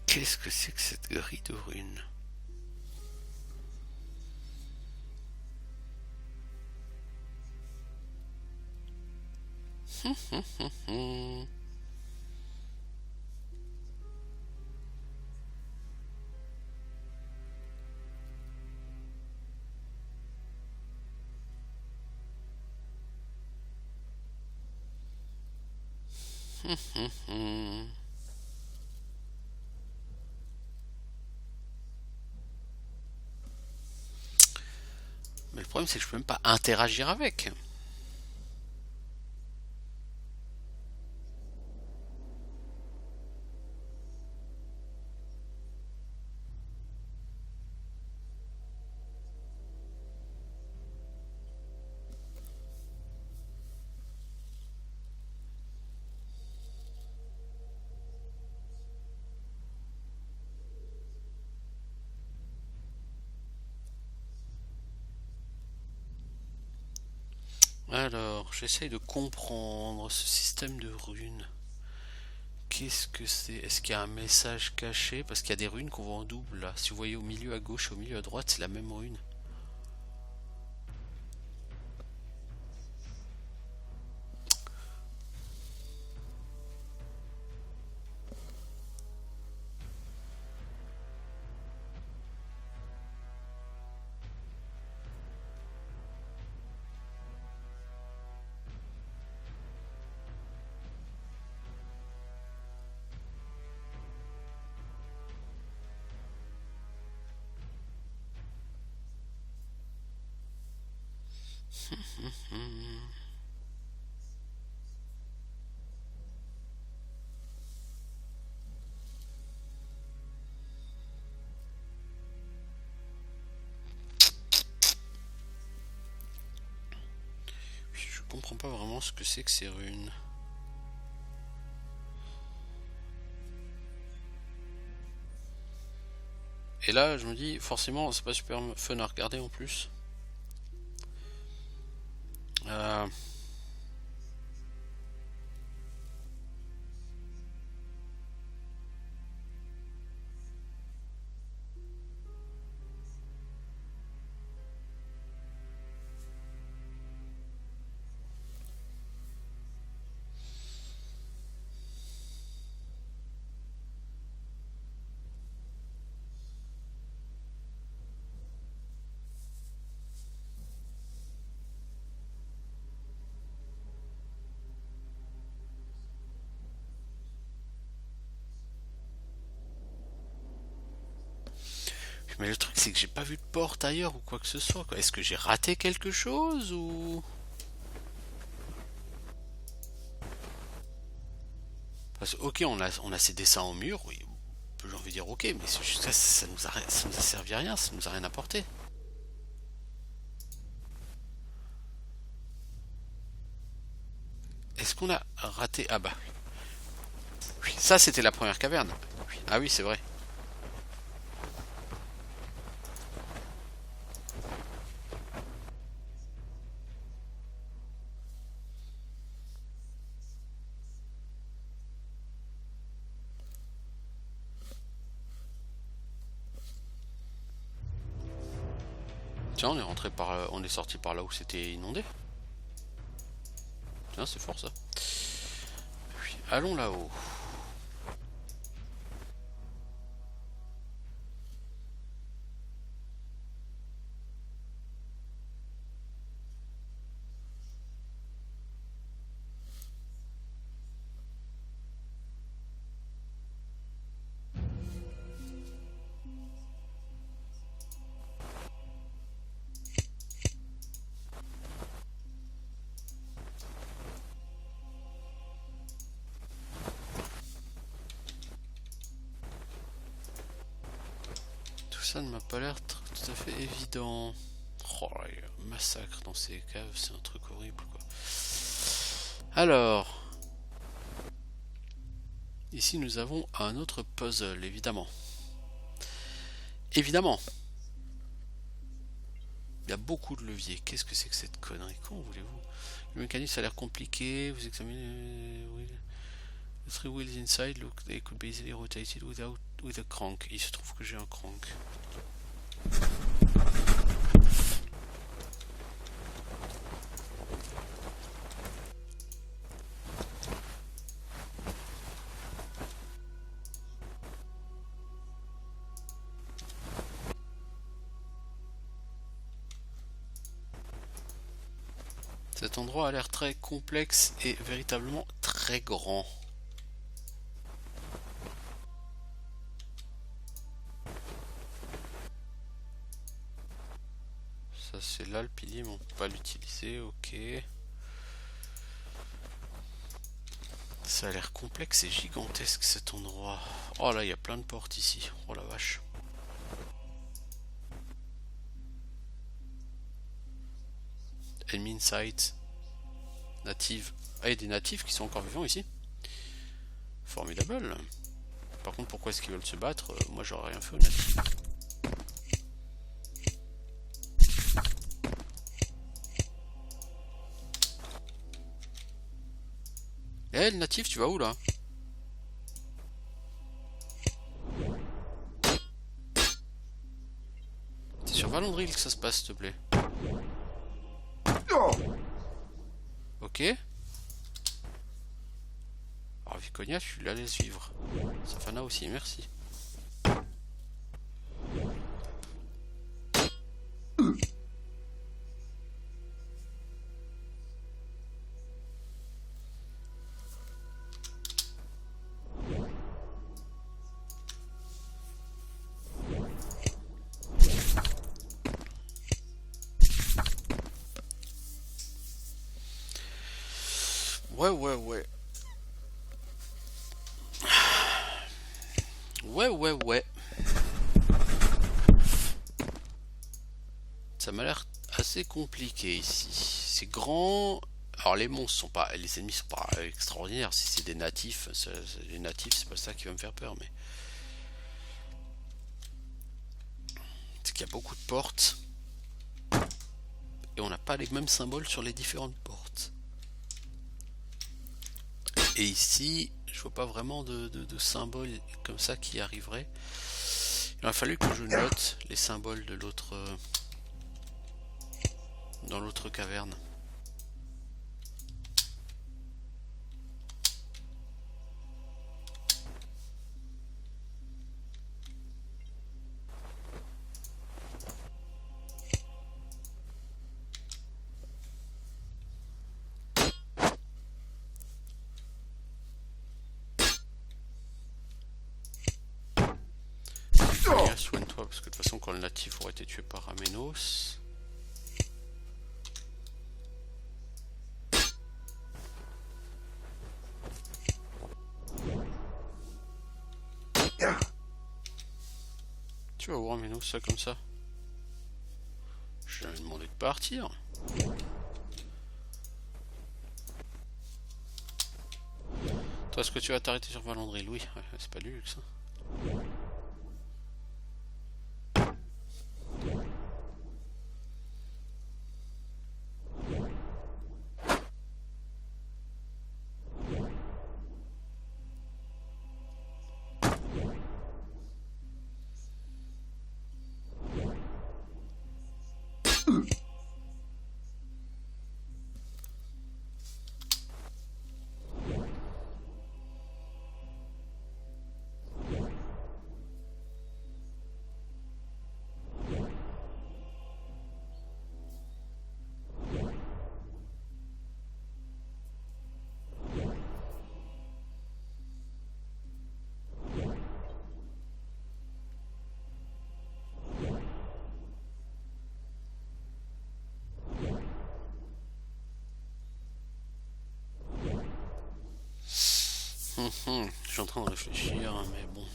[SPEAKER 1] Qu'est-ce que c'est que cette grille de runes? Mais le problème c'est que je peux même pas interagir avec. Alors, j'essaye de comprendre ce système de runes. Qu'est-ce que c'est? Est-ce qu'il y a un message caché? Parce qu'il y a des runes qu'on voit en double là. Si vous voyez au milieu à gauche et au milieu à droite, c'est la même rune. Je comprends pas vraiment ce que c'est que ces runes. Et là, je me dis, forcément, c'est pas super fun à regarder en plus. Euh, Mais le truc, c'est que j'ai pas vu de porte ailleurs ou quoi que ce soit. Est-ce que j'ai raté quelque chose ou... Parce que, ok, on a ces dessins au mur, oui. J'ai envie de dire ok, mais ça nous a servi à rien, ça nous a rien apporté. Est-ce qu'on a raté? Ah bah, oui, ça c'était la première caverne. Ah oui, c'est vrai. Tiens, on est rentré on est sorti par là où c'était inondé. Tiens, c'est fort ça. Oui, allons là-haut. Ça ne m'a pas l'air tout à fait évident. Oh, il y a un massacre dans ces caves, c'est un truc horrible quoi. Alors, ici nous avons un autre puzzle, évidemment. Évidemment. Il y a beaucoup de leviers. Qu'est-ce que c'est que cette connerie? Comment voulez-vous? Le mécanisme a l'air compliqué. Vous examinez... The three wheels inside look they could be easily rotated with a crank. Il se trouve que j'ai un crank. Cet endroit a l'air très complexe et véritablement très grand. Ça c'est là le pilier mais on peut pas l'utiliser, ok. Ça a l'air complexe et gigantesque cet endroit. Oh là il y a plein de portes ici, oh la vache. Enemy in sight. Native. Ah, il y a des natifs qui sont encore vivants ici. Formidable. Par contre, pourquoi est-ce qu'ils veulent se battre? Moi, j'aurais rien fait aux natifs. Eh, le natif, tu vas où là? C'est sur Valandril que ça se passe, s'il te plaît. Ok. Alors Viconia, tu la laisses vivre. Safana aussi, merci. Ouais. Ouais. Ça m'a l'air assez compliqué ici. C'est grand. Alors les monstres sont pas, les ennemis sont pas extraordinaires. Si c'est des natifs, les natifs c'est pas ça qui va me faire peur, mais c'est qu'il y a beaucoup de portes et on n'a pas les mêmes symboles sur les différentes portes. Et ici, je vois pas vraiment de symboles comme ça qui arriveraient. Il aurait fallu que je note les symboles de l'autre dans l'autre caverne. Soigne-toi parce que de toute façon quand le natif aurait été tué par Amenos. Tu vas voir Amenos ça comme ça. Je lui ai demandé de partir. Toi est-ce que tu vas t'arrêter sur Valandril? Oui, ouais, c'est pas du luxe. Je suis en train de réfléchir, mais bon.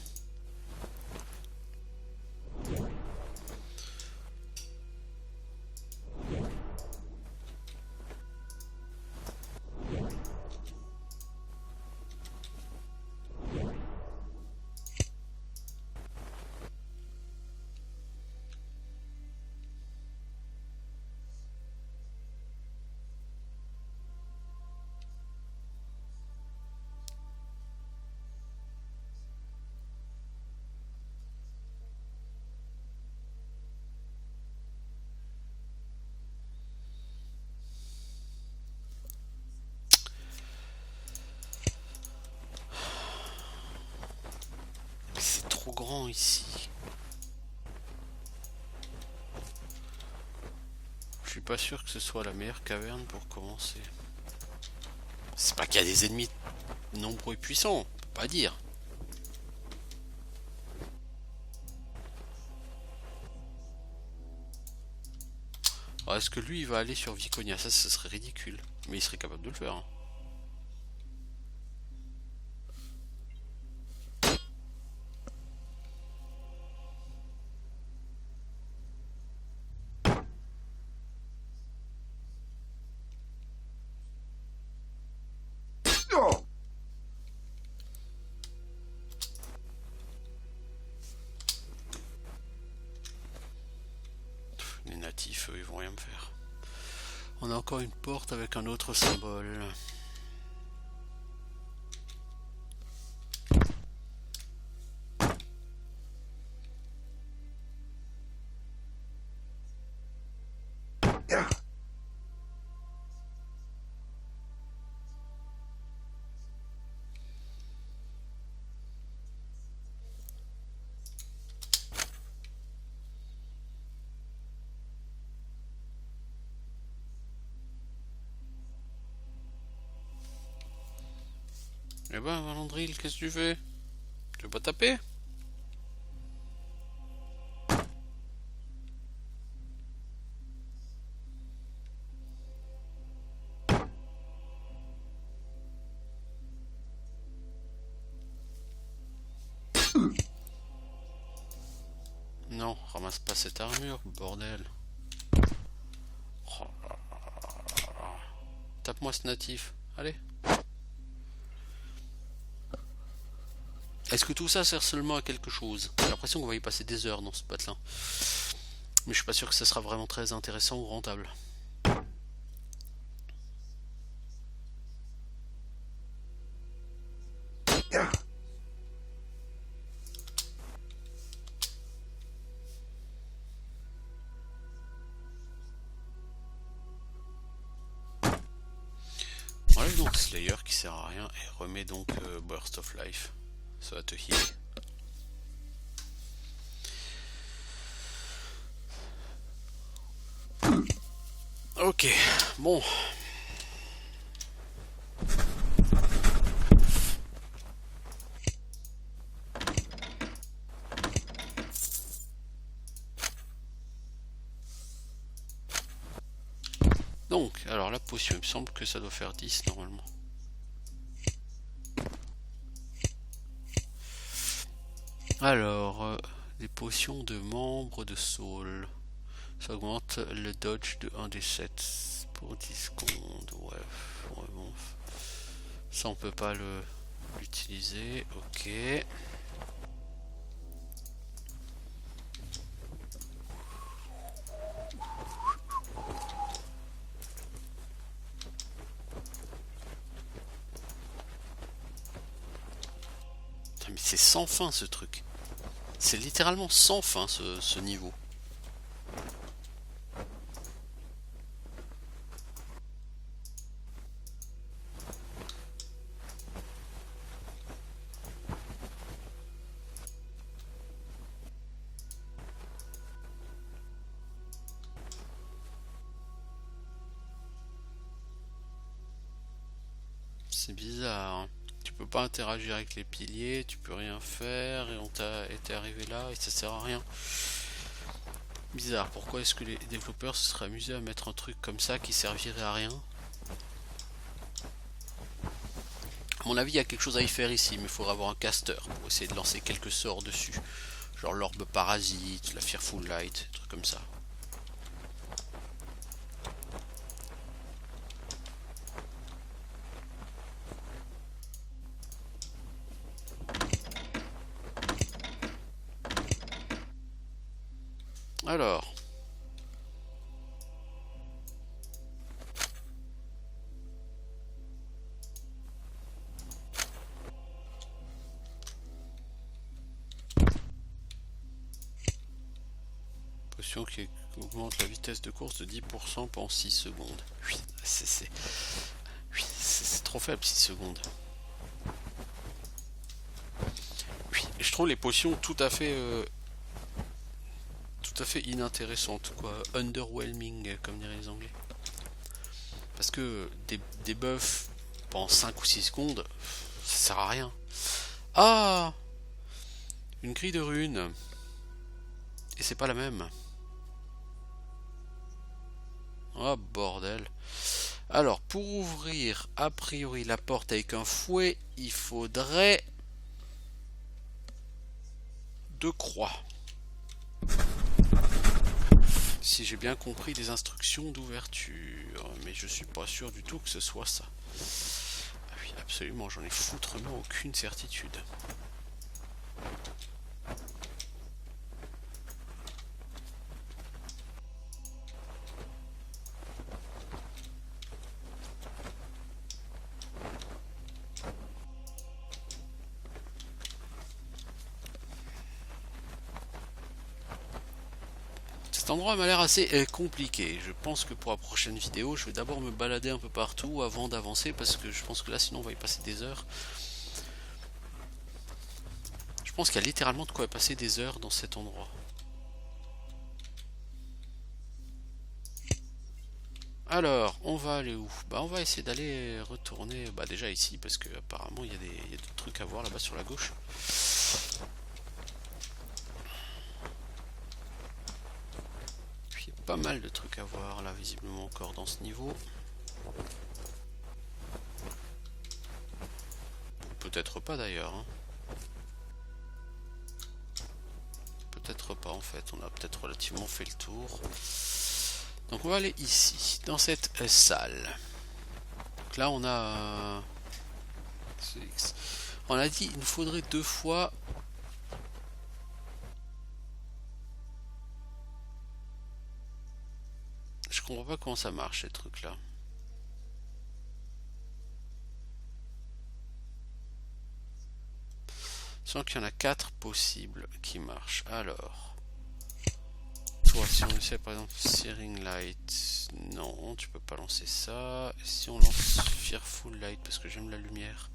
[SPEAKER 1] grand ici. Je suis pas sûr que ce soit la meilleure caverne pour commencer. C'est pas qu'il y a des ennemis nombreux et puissants, on peut pas dire. Alors est-ce que lui il va aller sur Viconia? Ça ce serait ridicule. Mais il serait capable de le faire. Hein. Les natifs, eux, ils vont rien me faire. On a encore une porte avec un autre symbole. Eh ben, Valandril, qu'est-ce que tu fais? Tu veux pas taper? Non, ramasse pas cette armure, bordel. Oh là là. Tape-moi ce natif, allez. Est-ce que tout ça sert seulement à quelque chose? J'ai l'impression qu'on va y passer des heures dans ce battle-là. Mais je suis pas sûr que ça sera vraiment très intéressant ou rentable. Enlève donc Slayer qui sert à rien et remets donc Burst of Life. Ça va te healer. Ok, bon. Donc, alors la potion, il me semble que ça doit faire 10 normalement. Alors, les potions de membres de Soul. Ça augmente le dodge de 1 des 7 pour 10 secondes. Ouais, bon. Ça on peut pas l'utiliser. Ok. Putain, mais c'est sans fin ce truc. C'est littéralement sans fin ce niveau. C'est bizarre. Tu peux pas interagir avec les piliers, tu peux rien faire et on t'a été arrivé là et ça sert à rien. Bizarre, pourquoi est-ce que les développeurs se seraient amusés à mettre un truc comme ça qui servirait à rien? À mon avis, il y a quelque chose à y faire ici, mais il faudra avoir un caster pour essayer de lancer quelques sorts dessus. Genre l'orbe parasite, la Fearful Light, des trucs comme ça. Alors. Potion qui augmente la vitesse de course de 10% pendant 6 secondes. Oui, c'est trop faible 6 secondes. Oui, je trouve les potions tout à fait inintéressantes, quoi. Underwhelming, comme diraient les Anglais. Parce que des buffs pendant 5 ou 6 secondes, ça sert à rien. Ah, une grille de runes. Et c'est pas la même. Oh bordel. Alors, pour ouvrir a priori la porte avec un fouet, il faudrait 2 croix. Si j'ai bien compris les instructions d'ouverture. Mais je suis pas sûr du tout que ce soit ça. Ah oui, absolument, j'en ai foutrement aucune certitude. Cet endroit m'a l'air assez compliqué. Je pense que pour la prochaine vidéo, je vais d'abord me balader un peu partout avant d'avancer parce que je pense que là, sinon, on va y passer des heures. Je pense qu'il y a littéralement de quoi y passer des heures dans cet endroit. Alors, on va aller où? Bah, on va essayer d'aller retourner déjà ici parce que apparemment il y a des trucs à voir là-bas sur la gauche. Pas mal de trucs à voir là visiblement encore dans ce niveau. Peut-être pas d'ailleurs. Hein. Peut-être pas en fait, on a peut-être relativement fait le tour. Donc on va aller ici, dans cette salle. Donc là on a... On a dit il nous faudrait 2 fois... Je comprends pas comment ça marche ces trucs là. Sachant qu'il y en a 4 possibles qui marchent. Alors, toi si on essaie par exemple Searing Light, non tu peux pas lancer ça. Si on lance Fearful Light parce que j'aime la lumière.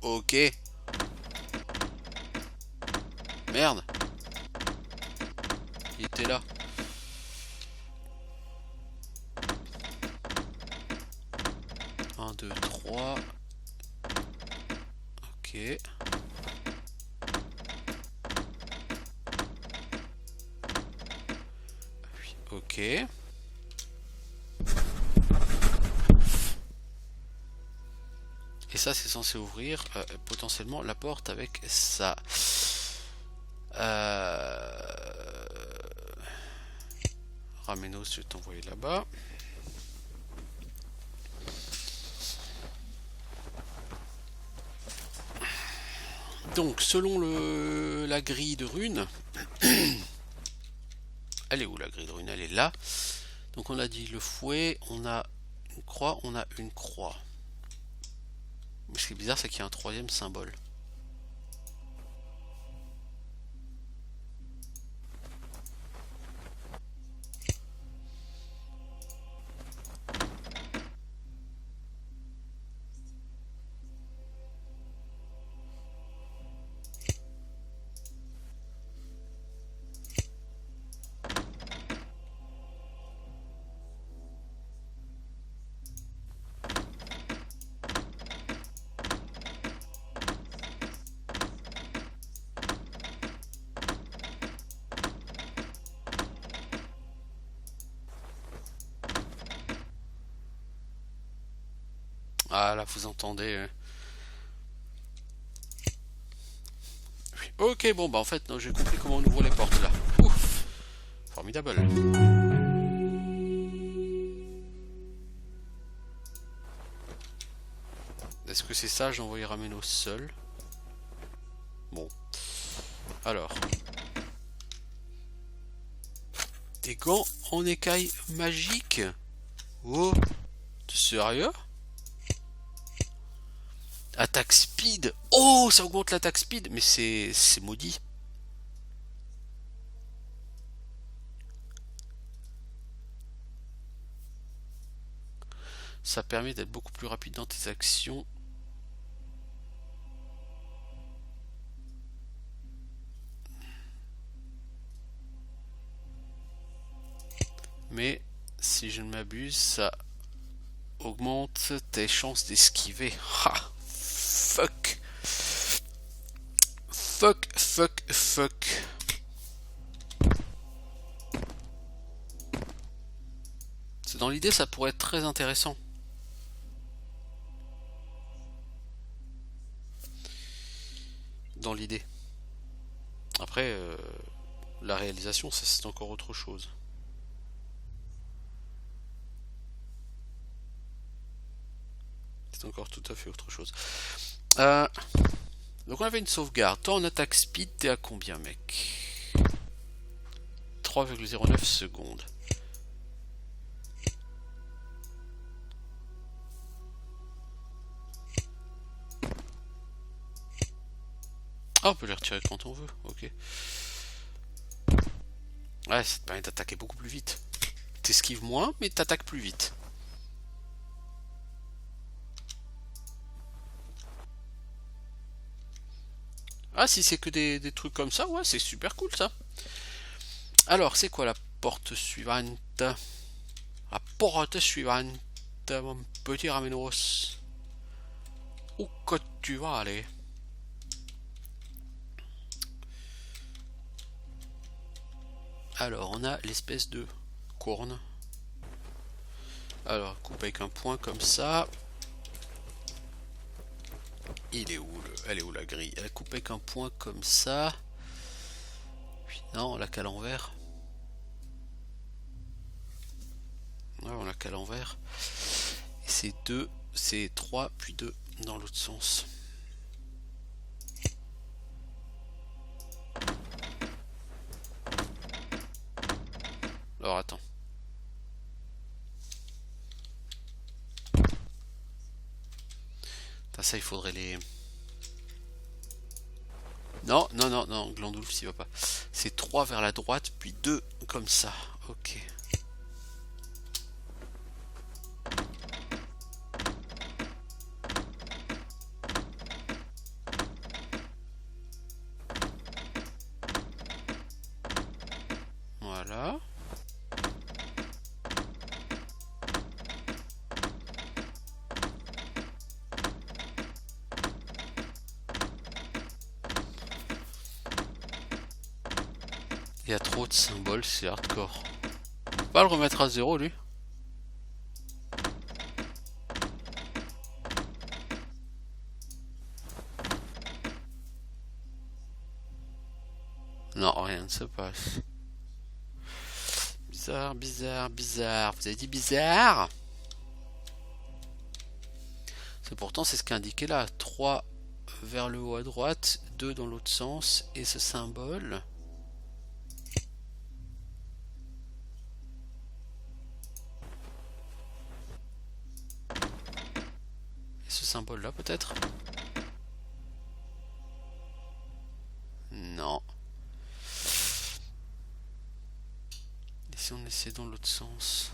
[SPEAKER 1] Ok. Merde. Il était là. Un, deux, trois. Ok. Ok. Et ça c'est censé ouvrir potentiellement la porte avec ça. Ramenos, je vais t'envoyer là-bas. Donc selon la grille de runes, elle est où la grille de runes? Elle est là. Donc on a dit le fouet, on a une croix, on a une croix. Mais ce qui est bizarre, c'est qu'il y a un troisième symbole. Ah là, vous entendez. Oui. Ok, bon, bah en fait, j'ai compris comment on ouvre les portes là. Ouf, formidable. Est-ce que c'est ça, j'ai envoyé Ramenos seul? Bon. Alors. Des gants en écaille magique? Oh, t'es sérieux? Attaque speed. Oh, ça augmente l'attaque speed. Mais c'est maudit. Ça permet d'être beaucoup plus rapide dans tes actions. Mais si je ne m'abuse, ça augmente tes chances d'esquiver. Ha! Fuck! Fuck, fuck, fuck. C'est dans l'idée, ça pourrait être très intéressant. Dans l'idée. Après, la réalisation, ça c'est encore autre chose. C'est encore tout à fait autre chose. Donc on avait une sauvegarde. Toi en attaque speed, t'es à combien, mec? 3,09 secondes. Ah, on peut les retirer quand on veut, ok. Ouais, ça te permet d'attaquer beaucoup plus vite. T'esquives moins, mais t'attaques plus vite. Ah, si c'est que des trucs comme ça, ouais, c'est super cool ça. Alors, c'est quoi la porte suivante? La porte suivante, mon petit Ramenos. Où que tu vas aller? Alors, on a l'espèce de corne. Alors, coupe avec un point comme ça. Il est où elle est où la grille? Elle coupe avec un point comme ça. Puis non, on l'a qu'à l'envers. Ouais, on l'a qu'à l'envers. Et c'est 2, c'est 3, puis 2 dans l'autre sens. Alors attends. Ça, il faudrait les... Non, non, non, non, Glandoulf s'y va pas. C'est 3 vers la droite, puis 2 comme ça. Ok. Voilà. Il y a trop de symboles, c'est hardcore. On peut pas le remettre à 0 lui? Non, rien ne se passe. Bizarre, bizarre, bizarre. Vous avez dit bizarre? C'est pourtant c'est ce qui est indiqué là. 3 vers le haut à droite, 2 dans l'autre sens, et ce symbole. Et ce symbole là peut-être? Non. Et si on essaie dans l'autre sens?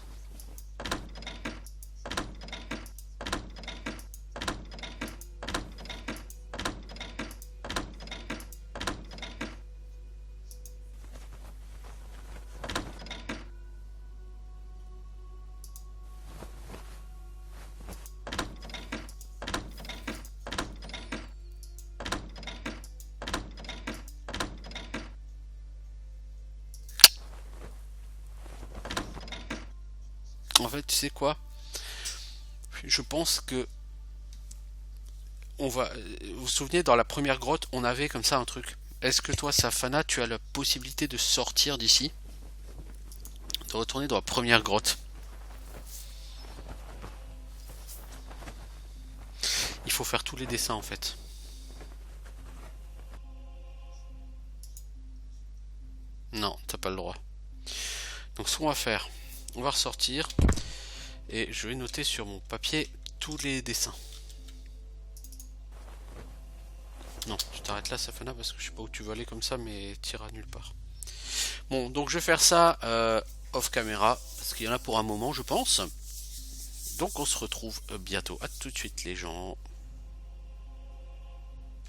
[SPEAKER 1] En fait, tu sais quoi? Je pense que on va. Vous vous souvenez, dans la première grotte, on avait comme ça un truc. Est-ce que toi, Safana, tu as la possibilité de sortir d'ici, de retourner dans la première grotte? Il faut faire tous les dessins en fait. Non, t'as pas le droit. Donc ce qu'on va faire, on va ressortir et je vais noter sur mon papier tous les dessins. Non, tu t'arrêtes là, Safana, parce que je sais pas où tu veux aller comme ça, mais t'iras nulle part. Bon, donc je vais faire ça off caméra, parce qu'il y en a pour un moment, je pense. Donc on se retrouve bientôt. À tout de suite, les gens.